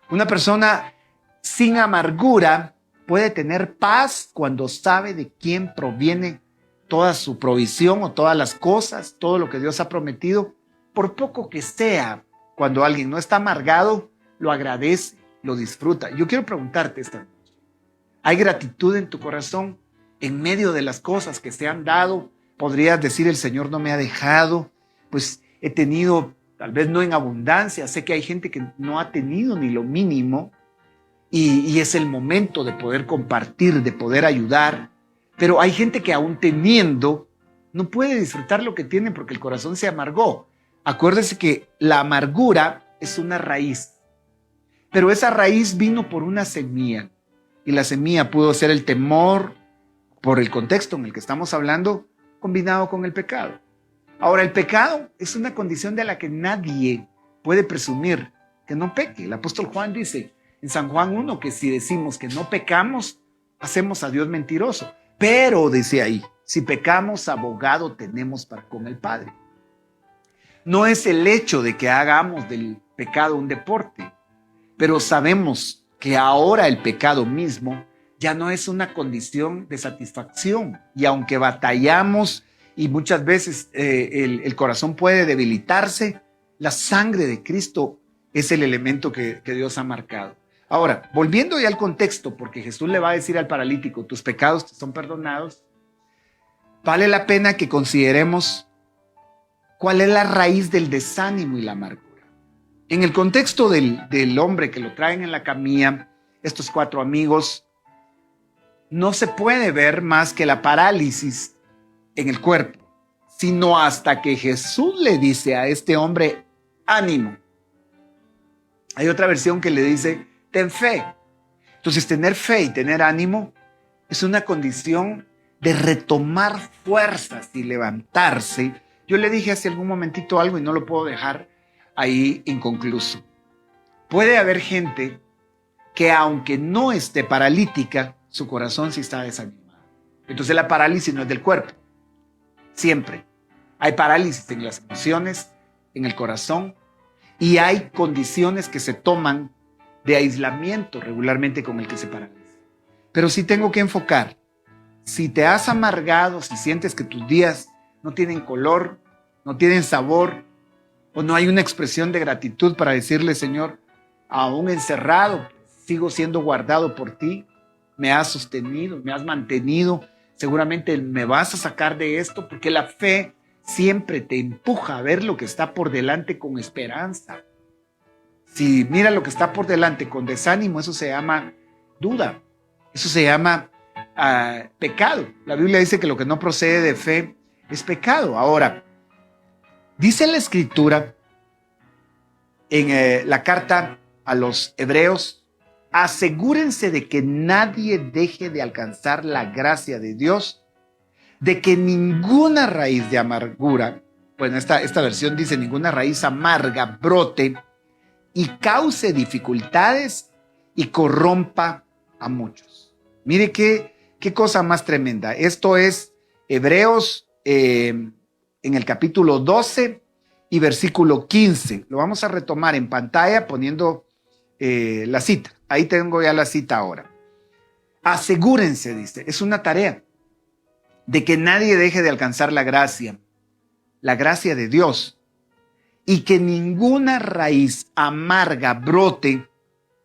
Una persona sin amargura puede tener paz cuando sabe de quién proviene toda su provisión o todas las cosas, todo lo que Dios ha prometido, por poco que sea. Cuando alguien no está amargado, lo agradece, lo disfruta. Yo quiero preguntarte esta noche, ¿hay gratitud en tu corazón en medio de las cosas que se han dado? Podrías decir, el Señor no me ha dejado, pues he tenido, tal vez no en abundancia, sé que hay gente que no ha tenido ni lo mínimo y es el momento de poder compartir, de poder ayudar, pero hay gente que aún teniendo no puede disfrutar lo que tiene porque el corazón se amargó. Acuérdese que la amargura es una raíz, pero esa raíz vino por una semilla y la semilla pudo ser el temor por el contexto en el que estamos hablando, combinado con el pecado. Ahora, el pecado es una condición de la que nadie puede presumir que no peque. El apóstol Juan dice en San Juan 1 que si decimos que no pecamos, hacemos a Dios mentiroso. Pero, dice ahí, si pecamos, abogado tenemos para con el Padre. No es el hecho de que hagamos del pecado un deporte, pero sabemos que ahora el pecado mismo ya no es una condición de satisfacción. Y aunque batallamos y muchas veces el corazón puede debilitarse, la sangre de Cristo es el elemento que Dios ha marcado. Ahora, volviendo ya al contexto, porque Jesús le va a decir al paralítico, tus pecados te son perdonados, vale la pena que consideremos cuál es la raíz del desánimo y la amargura. En el contexto del hombre que lo traen en la camilla, estos 4 amigos, no se puede ver más que la parálisis en el cuerpo, sino hasta que Jesús le dice a este hombre, ánimo. Hay otra versión que le dice, ten fe. Entonces, tener fe y tener ánimo es una condición de retomar fuerzas y levantarse. Yo le dije hace algún momentito algo y no lo puedo dejar ahí inconcluso. Puede haber gente que aunque no esté paralítica, su corazón sí está desanimado. Entonces la parálisis no es del cuerpo. Siempre hay parálisis en las emociones, en el corazón, y hay condiciones que se toman de aislamiento regularmente con el que se paraliza. Pero sí tengo que enfocar, si te has amargado, si sientes que tus días no tienen color, no tienen sabor, o no hay una expresión de gratitud para decirle, Señor, aún encerrado, sigo siendo guardado por ti, me has sostenido, me has mantenido, seguramente me vas a sacar de esto, porque la fe siempre te empuja a ver lo que está por delante con esperanza. Si mira lo que está por delante con desánimo, eso se llama duda, eso se llama pecado. La Biblia dice que lo que no procede de fe es pecado. Ahora, dice la Escritura en la carta a los Hebreos: asegúrense de que nadie deje de alcanzar la gracia de Dios, de que ninguna raíz de amargura, bueno, esta versión dice ninguna raíz amarga brote y cause dificultades y corrompa a muchos. Mire qué cosa más tremenda. Esto es Hebreos en el capítulo 12 y versículo 15. Lo vamos a retomar en pantalla poniendo la cita. Ahí tengo ya la cita ahora. Asegúrense, dice, es una tarea, de que nadie deje de alcanzar la gracia de Dios, y que ninguna raíz amarga brote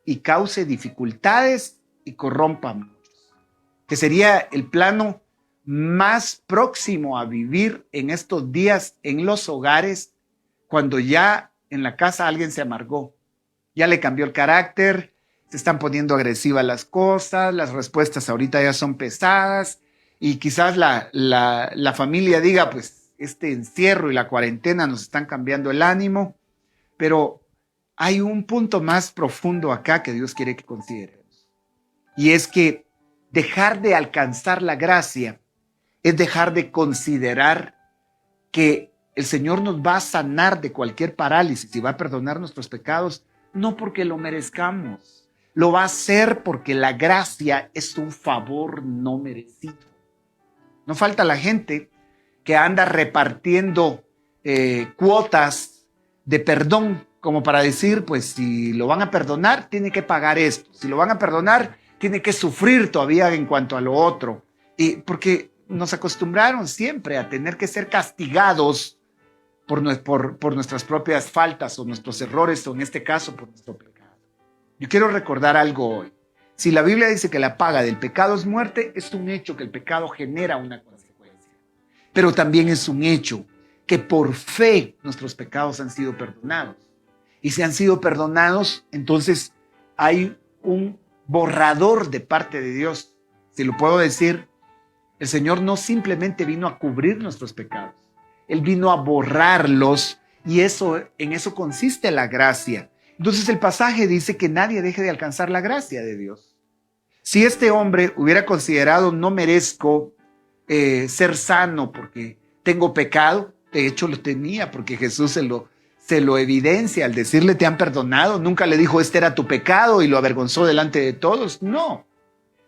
y cause dificultades y corrompa a muchos. Que sería el plano más próximo a vivir en estos días en los hogares, cuando ya en la casa alguien se amargó, ya le cambió el carácter, se están poniendo agresivas las cosas, las respuestas ahorita ya son pesadas, y quizás la familia diga, pues este encierro y la cuarentena nos están cambiando el ánimo, pero hay un punto más profundo acá que Dios quiere que consideremos, y es que dejar de alcanzar la gracia es dejar de considerar que el Señor nos va a sanar de cualquier parálisis y va a perdonar nuestros pecados, no porque lo merezcamos, lo va a hacer porque la gracia es un favor no merecido. No falta la gente que anda repartiendo cuotas de perdón, como para decir, pues si lo van a perdonar, tiene que pagar esto. Si lo van a perdonar, tiene que sufrir todavía en cuanto a lo otro. Y porque nos acostumbraron siempre a tener que ser castigados por nuestras propias faltas o nuestros errores, o en este caso por nuestro pecado. Yo quiero recordar algo hoy. Si la Biblia dice que la paga del pecado es muerte, es un hecho que el pecado genera una consecuencia. Pero también es un hecho que por fe nuestros pecados han sido perdonados. Y si han sido perdonados, entonces hay un borrador de parte de Dios. Si lo puedo decir, el Señor no simplemente vino a cubrir nuestros pecados. Él vino a borrarlos, y en eso consiste la gracia. Entonces el pasaje dice que nadie deje de alcanzar la gracia de Dios. Si este hombre hubiera considerado, no merezco ser sano porque tengo pecado, de hecho lo tenía, porque Jesús se lo evidencia al decirle te han perdonado. Nunca le dijo este era tu pecado y lo avergonzó delante de todos, no.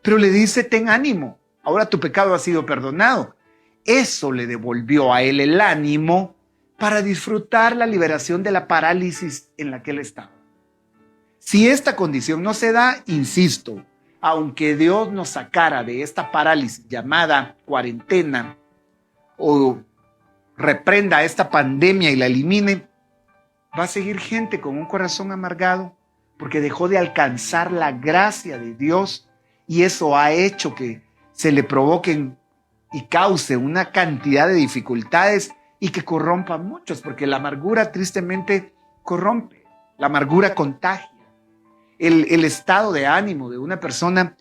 Pero le dice ten ánimo, ahora tu pecado ha sido perdonado. Eso le devolvió a él el ánimo para disfrutar la liberación de la parálisis en la que él estaba. Si esta condición no se da, insisto, aunque Dios nos sacara de esta parálisis llamada cuarentena, o reprenda esta pandemia y la elimine, va a seguir gente con un corazón amargado porque dejó de alcanzar la gracia de Dios, y eso ha hecho que se le provoquen y cause una cantidad de dificultades y que corrompa a muchos, porque la amargura tristemente corrompe, la amargura contagia. El estado de ánimo de una persona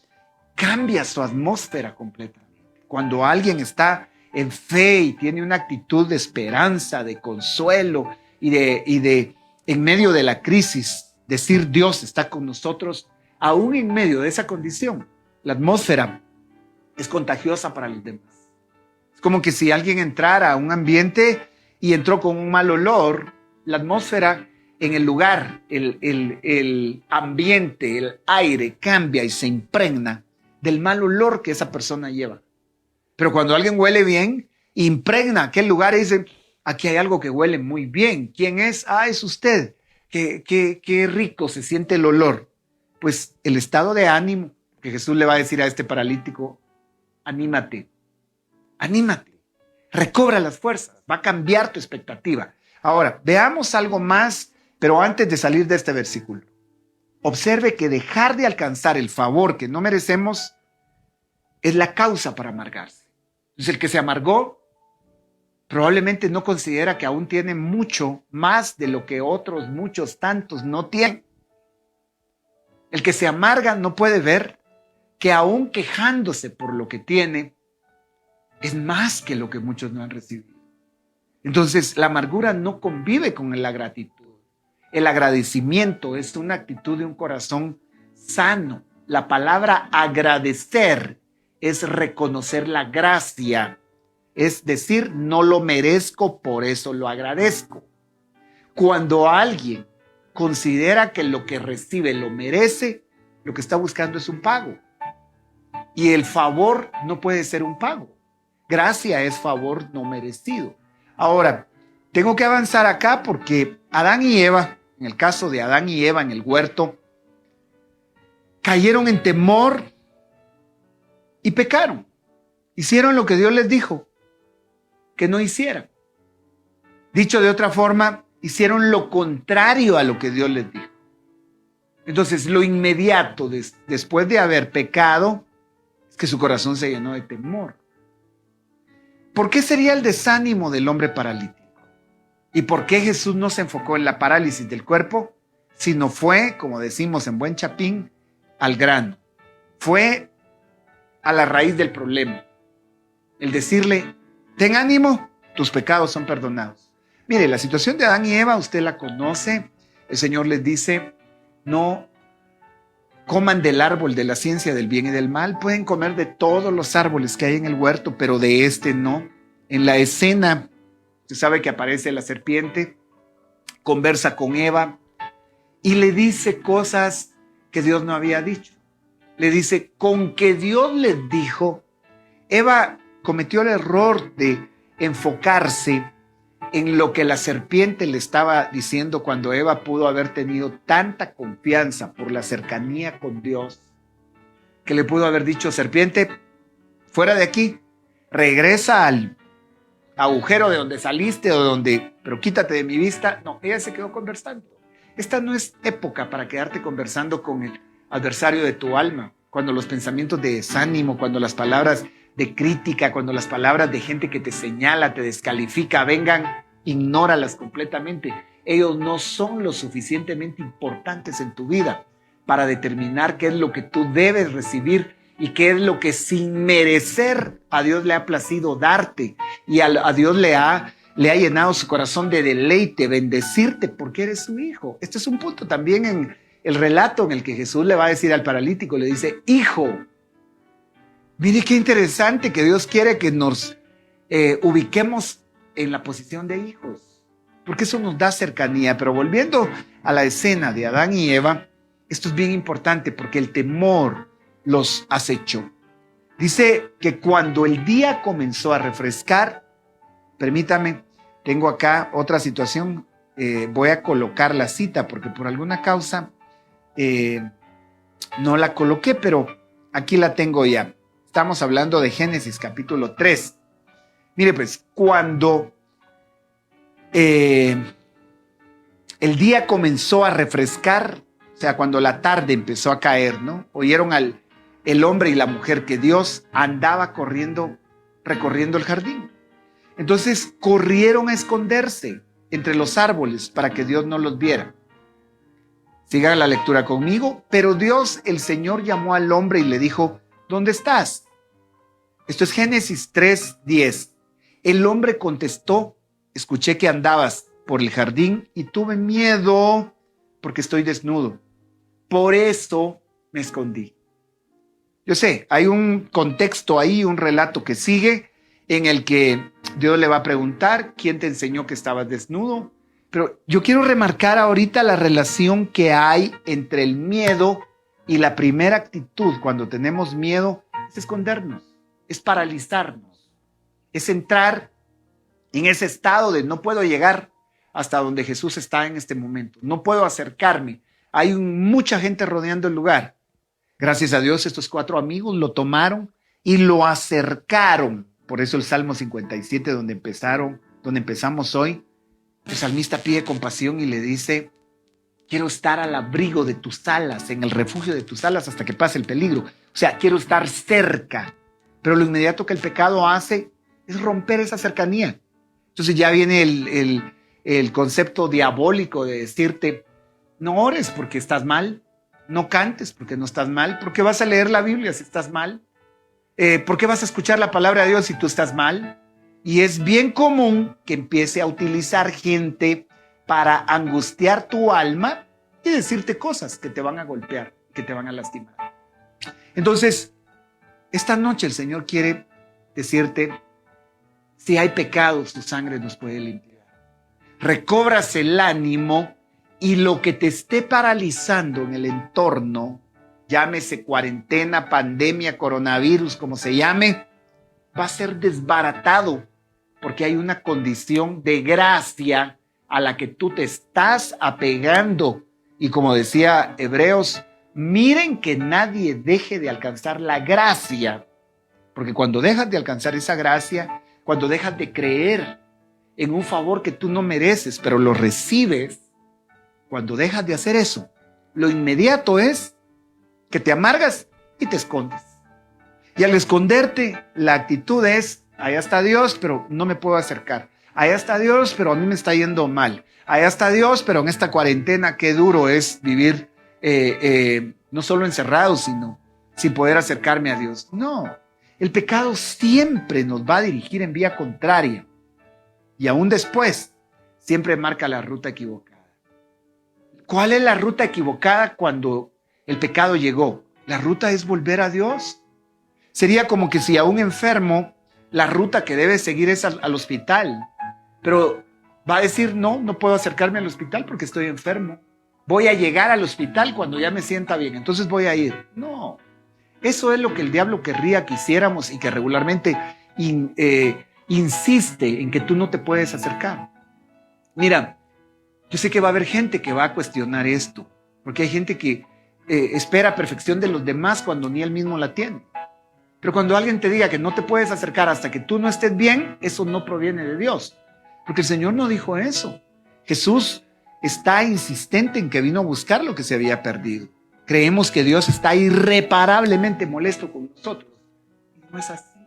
cambia su atmósfera completamente. Cuando alguien está en fe y tiene una actitud de esperanza, de consuelo y de en medio de la crisis, decir Dios está con nosotros, aún en medio de esa condición, la atmósfera es contagiosa para los demás. Es como que si alguien entrara a un ambiente y entró con un mal olor, la atmósfera en el lugar, el ambiente, el aire cambia y se impregna del mal olor que esa persona lleva. Pero cuando alguien huele bien, impregna aquel lugar y dice, aquí hay algo que huele muy bien. ¿Quién es? Ah, es usted. Qué rico se siente el olor. Pues el estado de ánimo que Jesús le va a decir a este paralítico, anímate, recobra las fuerzas, va a cambiar tu expectativa. Ahora, veamos algo más, pero antes de salir de este versículo, observe que dejar de alcanzar el favor que no merecemos es la causa para amargarse. Entonces, el que se amargó probablemente no considera que aún tiene mucho más de lo que otros, muchos, tantos no tienen. El que se amarga no puede ver que aún quejándose por lo que tiene, es más que lo que muchos no han recibido. Entonces, la amargura no convive con la gratitud. El agradecimiento es una actitud de un corazón sano. La palabra agradecer es reconocer la gracia. Es decir, no lo merezco, por eso lo agradezco. Cuando alguien considera que lo que recibe lo merece, lo que está buscando es un pago. Y el favor no puede ser un pago. Gracia es favor no merecido. Ahora, tengo que avanzar acá porque Adán y Eva, en el caso de Adán y Eva en el huerto, cayeron en temor y pecaron. Hicieron lo que Dios les dijo que no hicieran. Dicho de otra forma, hicieron lo contrario a lo que Dios les dijo. Entonces, lo inmediato después de haber pecado es que su corazón se llenó de temor. ¿Por qué sería el desánimo del hombre paralítico? ¿Y por qué Jesús no se enfocó en la parálisis del cuerpo, sino fue, como decimos en buen chapín, al grano? Fue a la raíz del problema. El decirle, ten ánimo, tus pecados son perdonados. Mire, la situación de Adán y Eva, usted la conoce. El Señor les dice, no coman del árbol de la ciencia del bien y del mal. Pueden comer de todos los árboles que hay en el huerto, pero de este no. En la escena, usted sabe que aparece la serpiente, conversa con Eva y le dice cosas que Dios no había dicho. Le dice, con que Dios les dijo, Eva cometió el error de enfocarse en lo que la serpiente le estaba diciendo cuando Eva pudo haber tenido tanta confianza por la cercanía con Dios, que le pudo haber dicho, serpiente, fuera de aquí, regresa al agujero de donde saliste o pero quítate de mi vista. No, ella se quedó conversando. Esta no es época para quedarte conversando con el adversario de tu alma, cuando los pensamientos de desánimo, cuando las palabras de crítica, cuando las palabras de gente que te señala, te descalifica, vengan, ignóralas completamente. Ellos no son lo suficientemente importantes en tu vida para determinar qué es lo que tú debes recibir y qué es lo que sin merecer a Dios le ha placido darte y a Dios le ha llenado su corazón de deleite, bendecirte porque eres su hijo. Este es un punto también en el relato en el que Jesús le va a decir al paralítico, le dice, hijo. Mire qué interesante que Dios quiere que nos ubiquemos en la posición de hijos, porque eso nos da cercanía. Pero volviendo a la escena de Adán y Eva, esto es bien importante porque el temor los acechó. Dice que cuando el día comenzó a refrescar, permítame, tengo acá otra situación, voy a colocar la cita porque por alguna causa no la coloqué, pero aquí la tengo ya. Estamos hablando de Génesis capítulo 3. Mire pues, cuando el día comenzó a refrescar, o sea, cuando la tarde empezó a caer, ¿no? Oyeron el hombre y la mujer que Dios andaba recorriendo el jardín. Entonces corrieron a esconderse entre los árboles para que Dios no los viera. Sigan la lectura conmigo. Pero Dios, el Señor, llamó al hombre y le dijo, ¿dónde estás? Esto es Génesis 3:10. El hombre contestó, escuché que andabas por el jardín y tuve miedo porque estoy desnudo. Por eso me escondí. Yo sé, hay un contexto ahí, un relato que sigue en el que Dios le va a preguntar, ¿quién te enseñó que estabas desnudo? Pero yo quiero remarcar ahorita la relación que hay entre el miedo y la primera actitud cuando tenemos miedo, es escondernos, es paralizarnos, es entrar en ese estado de no puedo llegar hasta donde Jesús está en este momento, no puedo acercarme, hay mucha gente rodeando el lugar. Gracias a Dios estos 4 amigos lo tomaron y lo acercaron. Por eso el Salmo 57 donde empezamos hoy, el salmista pide compasión y le dice, quiero estar al abrigo de tus alas, en el refugio de tus alas hasta que pase el peligro. O sea, quiero estar cerca. Pero lo inmediato que el pecado hace es romper esa cercanía. Entonces ya viene el concepto diabólico de decirte, no ores porque estás mal, No cantes porque no estás mal. ¿Por qué vas a leer la Biblia si estás mal? ¿Por qué vas a escuchar la palabra de Dios si tú estás mal? Y es bien común que empiece a utilizar gente para angustiar tu alma y decirte cosas que te van a golpear, que te van a lastimar. Entonces, esta noche el Señor quiere decirte, si hay pecados, tu sangre nos puede limpiar. Recobras el ánimo y lo que te esté paralizando en el entorno, llámese cuarentena, pandemia, coronavirus, como se llame, va a ser desbaratado porque hay una condición de gracia a la que tú te estás apegando. Y como decía Hebreos, miren que nadie deje de alcanzar la gracia, porque cuando dejas de alcanzar esa gracia, cuando dejas de creer en un favor que tú no mereces, pero lo recibes, cuando dejas de hacer eso, lo inmediato es que te amargas y te escondes. Y al esconderte, la actitud es, allá está Dios, pero no me puedo acercar. Allá está Dios, pero a mí me está yendo mal. Allá está Dios, pero en esta cuarentena qué duro es vivir no solo encerrado, sino sin poder acercarme a Dios. No, el pecado siempre nos va a dirigir en vía contraria. Y aún después, siempre marca la ruta equivocada. ¿Cuál es la ruta equivocada cuando el pecado llegó? La ruta es volver a Dios. Sería como que si a un enfermo la ruta que debe seguir es al hospital, pero va a decir, no puedo acercarme al hospital porque estoy enfermo. Voy a llegar al hospital cuando ya me sienta bien, entonces voy a ir. No, eso es lo que el diablo querría que hiciéramos y que regularmente insiste en que tú no te puedes acercar. Mira, yo sé que va a haber gente que va a cuestionar esto, porque hay gente que espera perfección de los demás cuando ni él mismo la tiene. Pero cuando alguien te diga que no te puedes acercar hasta que tú no estés bien, eso no proviene de Dios. Porque el Señor no dijo eso. Jesús está insistente en que vino a buscar lo que se había perdido. Creemos que Dios está irreparablemente molesto con nosotros. No es así.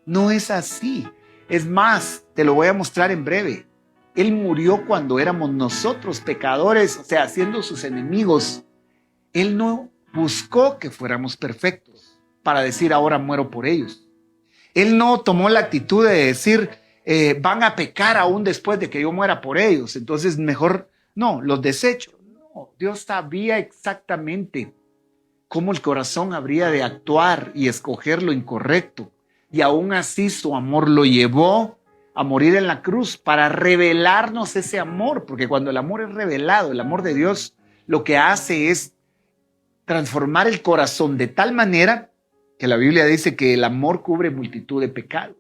No es así. Es más, te lo voy a mostrar en breve. Él murió cuando éramos nosotros pecadores, o sea, siendo sus enemigos. Él no buscó que fuéramos perfectos para decir ahora muero por ellos. Él no tomó la actitud de decir van a pecar aún después de que yo muera por ellos, entonces mejor no, los desecho. No, Dios sabía exactamente cómo el corazón habría de actuar y escoger lo incorrecto, y aún así su amor lo llevó a morir en la cruz para revelarnos ese amor, porque cuando el amor es revelado, el amor de Dios lo que hace es transformar el corazón de tal manera que la Biblia dice que el amor cubre multitud de pecados.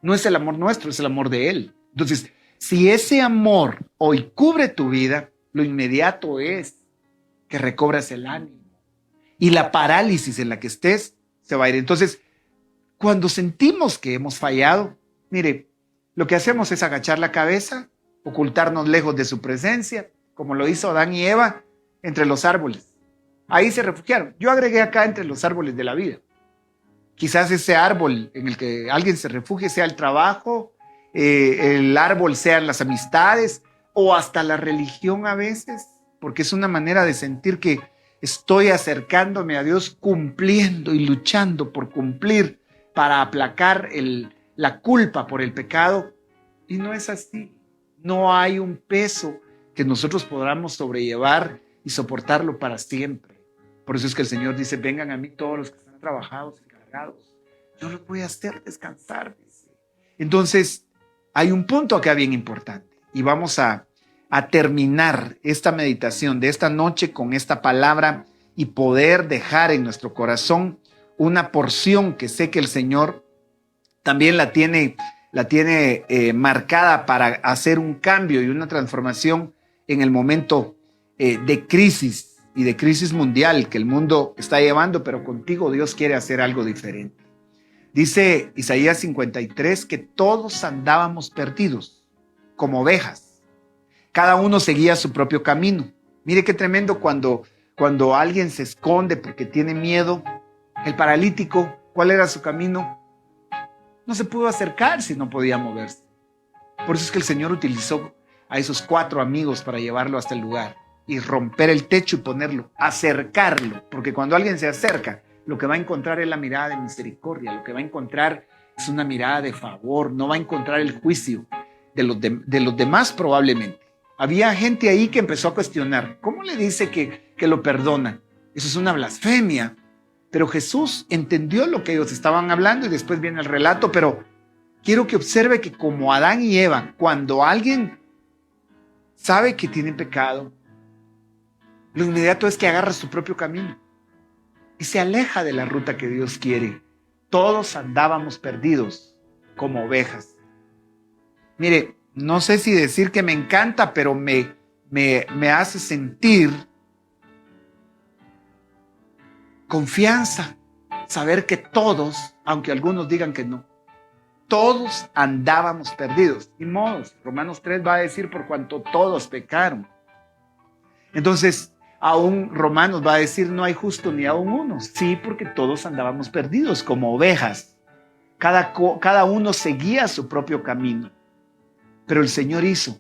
No es el amor nuestro, es el amor de Él. Entonces, si ese amor hoy cubre tu vida, lo inmediato es que recobras el ánimo y la parálisis en la que estés se va a ir. Entonces, cuando sentimos que hemos fallado, mire, lo que hacemos es agachar la cabeza, ocultarnos lejos de su presencia, como lo hizo Adán y Eva entre los árboles. Ahí se refugiaron. Yo agregué acá entre los árboles de la vida. Quizás ese árbol en el que alguien se refugie sea el trabajo, el árbol sean las amistades o hasta la religión a veces, porque es una manera de sentir que estoy acercándome a Dios cumpliendo y luchando por cumplir para aplacar la culpa por el pecado. Y no es así. No hay un peso que nosotros podamos sobrellevar y soportarlo para siempre. Por eso es que el Señor dice, vengan a mí todos los que están trabajados y cargados. Yo los voy a hacer descansar. Dice. Entonces, hay un punto acá bien importante. Y vamos a terminar esta meditación de esta noche con esta palabra y poder dejar en nuestro corazón una porción que sé que el Señor también la tiene marcada para hacer un cambio y una transformación en el momento de crisis y de crisis mundial que el mundo está llevando, pero contigo Dios quiere hacer algo diferente. Dice Isaías 53 que todos andábamos perdidos como ovejas. Cada uno seguía su propio camino. Mire qué tremendo cuando alguien se esconde porque tiene miedo. El paralítico, ¿cuál era su camino? No se pudo acercar si no podía moverse. Por eso es que el Señor utilizó a esos 4 amigos para llevarlo hasta el lugar. y romper el techo y ponerlo, acercarlo, porque cuando alguien se acerca, lo que va a encontrar es la mirada de misericordia, lo que va a encontrar es una mirada de favor, no va a encontrar el juicio de los demás probablemente. Había gente ahí que empezó a cuestionar, ¿cómo le dice que lo perdona? Eso es una blasfemia. Pero Jesús entendió lo que ellos estaban hablando y después viene el relato, pero quiero que observe que como Adán y Eva, cuando alguien sabe que tiene pecado, lo inmediato es que agarra su propio camino y se aleja de la ruta que Dios quiere. Todos andábamos perdidos como ovejas. Mire, no sé si decir que me encanta, pero me hace sentir confianza, saber que todos, aunque algunos digan que no, todos andábamos perdidos. Ni modos, Romanos 3 va a decir por cuanto todos pecaron. Entonces, aún Romanos va a decir no hay justo ni aún uno. Sí, porque todos andábamos perdidos como ovejas. Cada uno seguía su propio camino. Pero el Señor hizo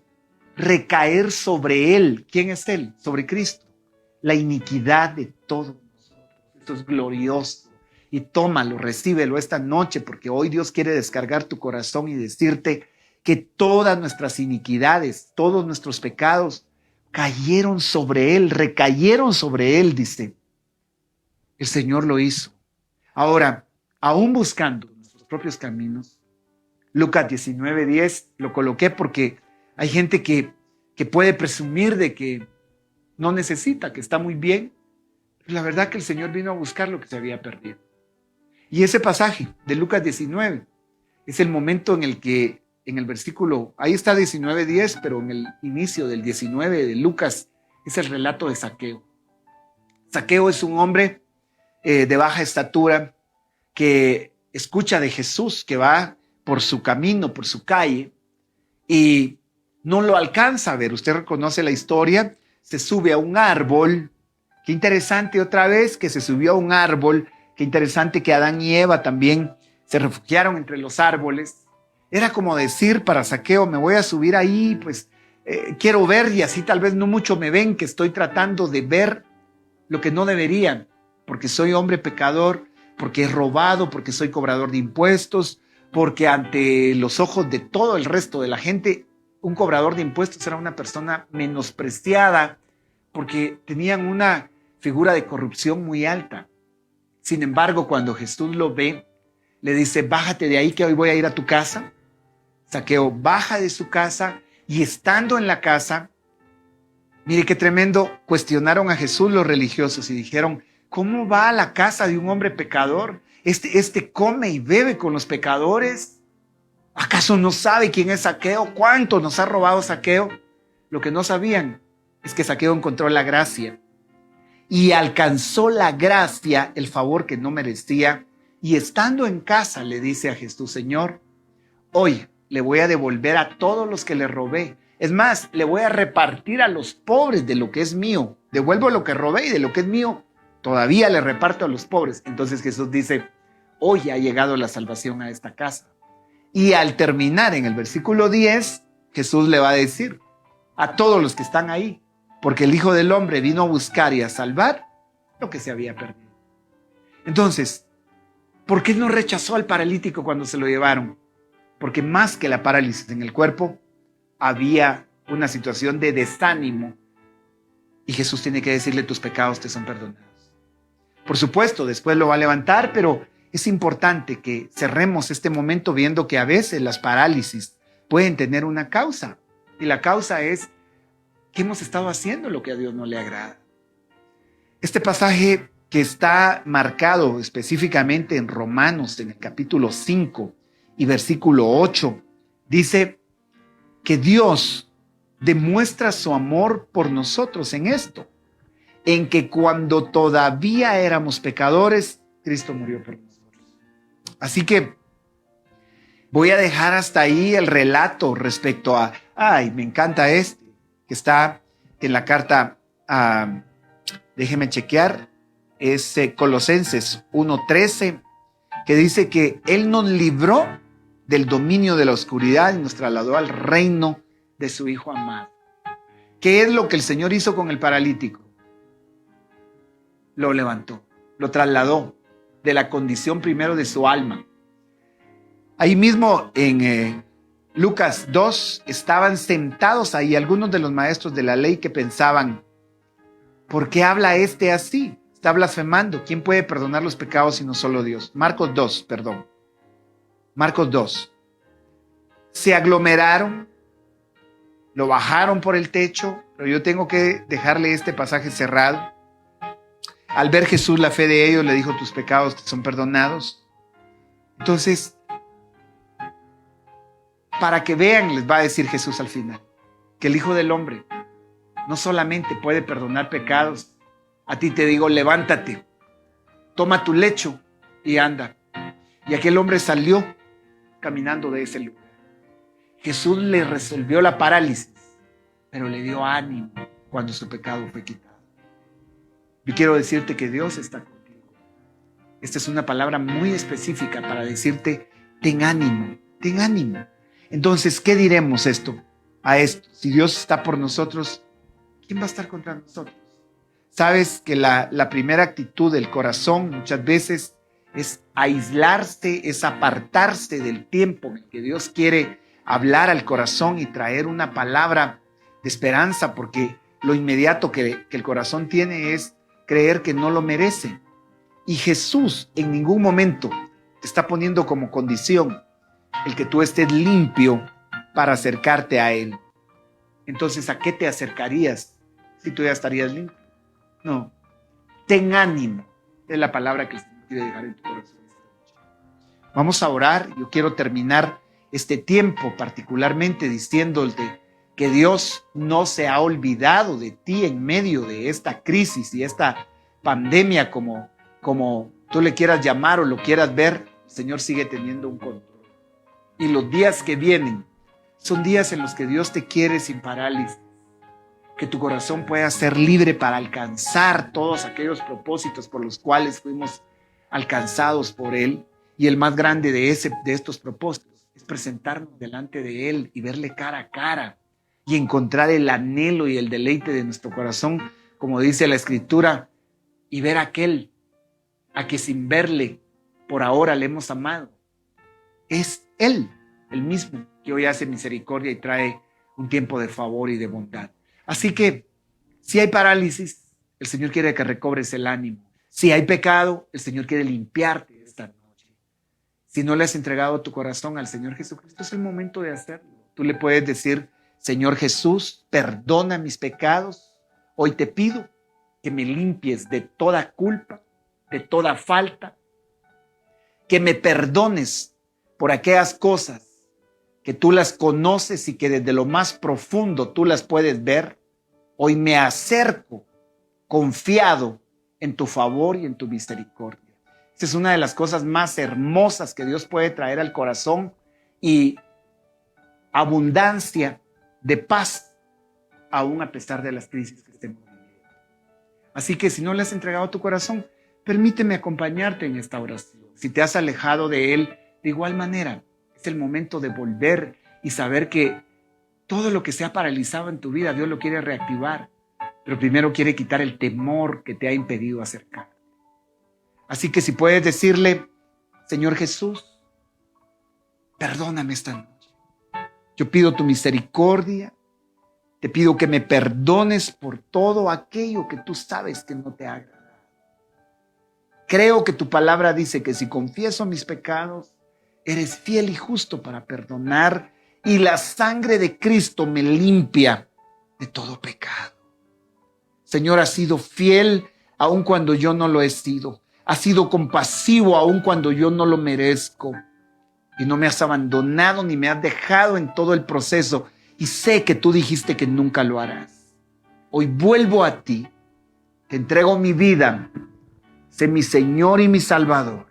recaer sobre él. ¿Quién es él? Sobre Cristo. La iniquidad de todos nosotros. Esto es glorioso. Y tómalo, recíbelo esta noche, porque hoy Dios quiere descargar tu corazón y decirte que todas nuestras iniquidades, todos nuestros pecados cayeron sobre él, recayeron sobre él, dice. El Señor lo hizo. Ahora, aún buscando nuestros propios caminos, Lucas 19:10 lo coloqué porque hay gente que puede presumir de que no necesita, que está muy bien. Pero la verdad que el Señor vino a buscar lo que se había perdido. Y ese pasaje de Lucas 19 es el momento en el que, en el versículo, ahí está 19:10, pero en el inicio del 19 de Lucas es el relato de Zaqueo. Zaqueo es un hombre de baja estatura que escucha de Jesús, que va por su camino, por su calle, y no lo alcanza a ver. Usted reconoce la historia, se sube a un árbol. Qué interesante otra vez que se subió a un árbol. Qué interesante que Adán y Eva también se refugiaron entre los árboles. Era como decir para Zaqueo, me voy a subir ahí, pues quiero ver y así tal vez no mucho me ven, que estoy tratando de ver lo que no deberían, porque soy hombre pecador, porque he robado, porque soy cobrador de impuestos, porque ante los ojos de todo el resto de la gente, un cobrador de impuestos era una persona menospreciada, porque tenían una figura de corrupción muy alta. Sin embargo, cuando Jesús lo ve, le dice, bájate de ahí que hoy voy a ir a tu casa. Zaqueo baja de su casa y estando en la casa, mire qué tremendo, cuestionaron a Jesús los religiosos y dijeron, ¿cómo va a la casa de un hombre pecador? Este come y bebe con los pecadores. ¿Acaso no sabe quién es Zaqueo? ¿Cuánto nos ha robado Zaqueo? Lo que no sabían es que Zaqueo encontró la gracia y alcanzó la gracia, el favor que no merecía. Y estando en casa le dice a Jesús, Señor, hoy le voy a devolver a todos los que le robé. Es más, le voy a repartir a los pobres de lo que es mío. Devuelvo lo que robé y de lo que es mío, todavía le reparto a los pobres. Entonces Jesús dice, hoy ha llegado la salvación a esta casa. Y al terminar en el versículo 10, Jesús le va a decir a todos los que están ahí, porque el Hijo del Hombre vino a buscar y a salvar lo que se había perdido. Entonces, ¿por qué no rechazó al paralítico cuando se lo llevaron? Porque más que la parálisis en el cuerpo, había una situación de desánimo. Y Jesús tiene que decirle, tus pecados te son perdonados. Por supuesto, después lo va a levantar, pero es importante que cerremos este momento viendo que a veces las parálisis pueden tener una causa. Y la causa es que hemos estado haciendo lo que a Dios no le agrada. Este pasaje que está marcado específicamente en Romanos, en el capítulo 5 y versículo 8, dice que Dios demuestra su amor por nosotros en esto, en que cuando todavía éramos pecadores, Cristo murió por nosotros. Así que voy a dejar hasta ahí el relato respecto a, me encanta que está en la carta, déjeme chequear, es Colosenses 1:13, que dice que Él nos libró del dominio de la oscuridad y nos trasladó al reino de su Hijo amado. ¿Qué es lo que el Señor hizo con el paralítico? Lo levantó, lo trasladó de la condición primero de su alma. Ahí mismo en Lucas 2 estaban sentados ahí algunos de los maestros de la ley que pensaban, ¿por qué habla este así? Está blasfemando. ¿Quién puede perdonar los pecados sino solo Dios? Marcos 2. Se aglomeraron, lo bajaron por el techo, pero yo tengo que dejarle este pasaje cerrado. Al ver Jesús la fe de ellos, le dijo, tus pecados te son perdonados. Entonces, para que vean, les va a decir Jesús al final, que el Hijo del Hombre no solamente puede perdonar pecados. A ti te digo, levántate, toma tu lecho y anda. Y aquel hombre salió caminando de ese lugar. Jesús le resolvió la parálisis, pero le dio ánimo cuando su pecado fue quitado. Yo quiero decirte que Dios está contigo. Esta es una palabra muy específica para decirte, ten ánimo, ten ánimo. Entonces, ¿qué diremos a esto? Si Dios está por nosotros, ¿quién va a estar contra nosotros? Sabes que la primera actitud del corazón muchas veces es aislarse, es apartarse del tiempo en el que Dios quiere hablar al corazón y traer una palabra de esperanza, porque lo inmediato que el corazón tiene es creer que no lo merece. Y Jesús en ningún momento te está poniendo como condición el que tú estés limpio para acercarte a Él. Entonces, ¿a qué te acercarías si tú ya estarías limpio? No, ten ánimo, es la palabra que el Señor quiere dejar en tu corazón. Vamos a orar. Yo quiero terminar este tiempo particularmente diciéndote que Dios no se ha olvidado de ti en medio de esta crisis y esta pandemia, como tú le quieras llamar o lo quieras ver. El Señor sigue teniendo un control. Y los días que vienen son días en los que Dios te quiere sin parálisis. Que tu corazón pueda ser libre para alcanzar todos aquellos propósitos por los cuales fuimos alcanzados por Él. Y el más grande de estos propósitos es presentarnos delante de Él y verle cara a cara y encontrar el anhelo y el deleite de nuestro corazón, como dice la Escritura, y ver a aquel a que sin verle por ahora le hemos amado. Es Él, el mismo, que hoy hace misericordia y trae un tiempo de favor y de bondad. Así que, si hay parálisis, el Señor quiere que recobres el ánimo. Si hay pecado, el Señor quiere limpiarte esta noche. Si no le has entregado tu corazón al Señor Jesucristo, es el momento de hacerlo. Tú le puedes decir, Señor Jesús, perdona mis pecados. Hoy te pido que me limpies de toda culpa, de toda falta, que me perdones por aquellas cosas que tú las conoces y que desde lo más profundo tú las puedes ver. Hoy me acerco confiado en tu favor y en tu misericordia. Esa es una de las cosas más hermosas que Dios puede traer al corazón, y abundancia de paz aún a pesar de las crisis que estemos viviendo. Así que si no le has entregado tu corazón, permíteme acompañarte en esta oración. Si te has alejado de Él, de igual manera, es el momento de volver y saber que todo lo que se ha paralizado en tu vida, Dios lo quiere reactivar, pero primero quiere quitar el temor que te ha impedido acercar. Así que si puedes decirle, Señor Jesús, perdóname esta noche. Yo pido tu misericordia, te pido que me perdones por todo aquello que tú sabes que no te ha agradado. Creo que tu palabra dice que si confieso mis pecados, eres fiel y justo para perdonar, y la sangre de Cristo me limpia de todo pecado. Señor, has sido fiel aun cuando yo no lo he sido. Has sido compasivo aun cuando yo no lo merezco. Y no me has abandonado ni me has dejado en todo el proceso. Y sé que tú dijiste que nunca lo harás. Hoy vuelvo a ti. Te entrego mi vida. Sé mi Señor y mi Salvador.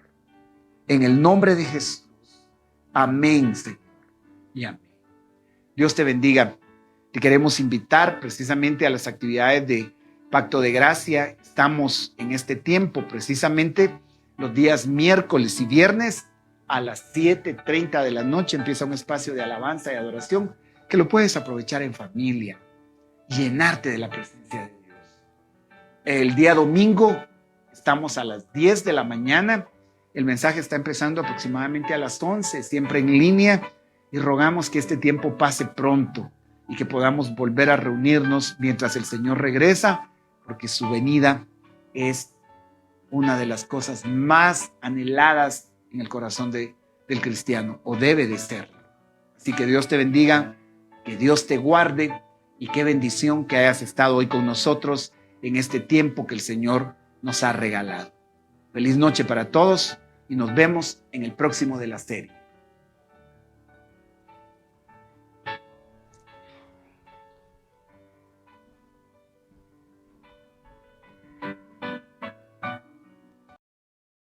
En el nombre de Jesús. Amén, Señor. Y amén. Dios te bendiga. Te queremos invitar precisamente a las actividades de Pacto de Gracia. Estamos en este tiempo precisamente los días miércoles y viernes a las 7:30 de la noche. Empieza un espacio de alabanza y adoración que lo puedes aprovechar en familia. llenarte de la presencia de Dios. El día domingo estamos a las 10 de la mañana. El mensaje está empezando aproximadamente a las 11, siempre en línea, y rogamos que este tiempo pase pronto y que podamos volver a reunirnos mientras el Señor regresa, porque su venida es una de las cosas más anheladas en el corazón del cristiano, o debe de ser. Así que Dios te bendiga, que Dios te guarde, y qué bendición que hayas estado hoy con nosotros en este tiempo que el Señor nos ha regalado. Feliz noche para todos y nos vemos en el próximo de la serie.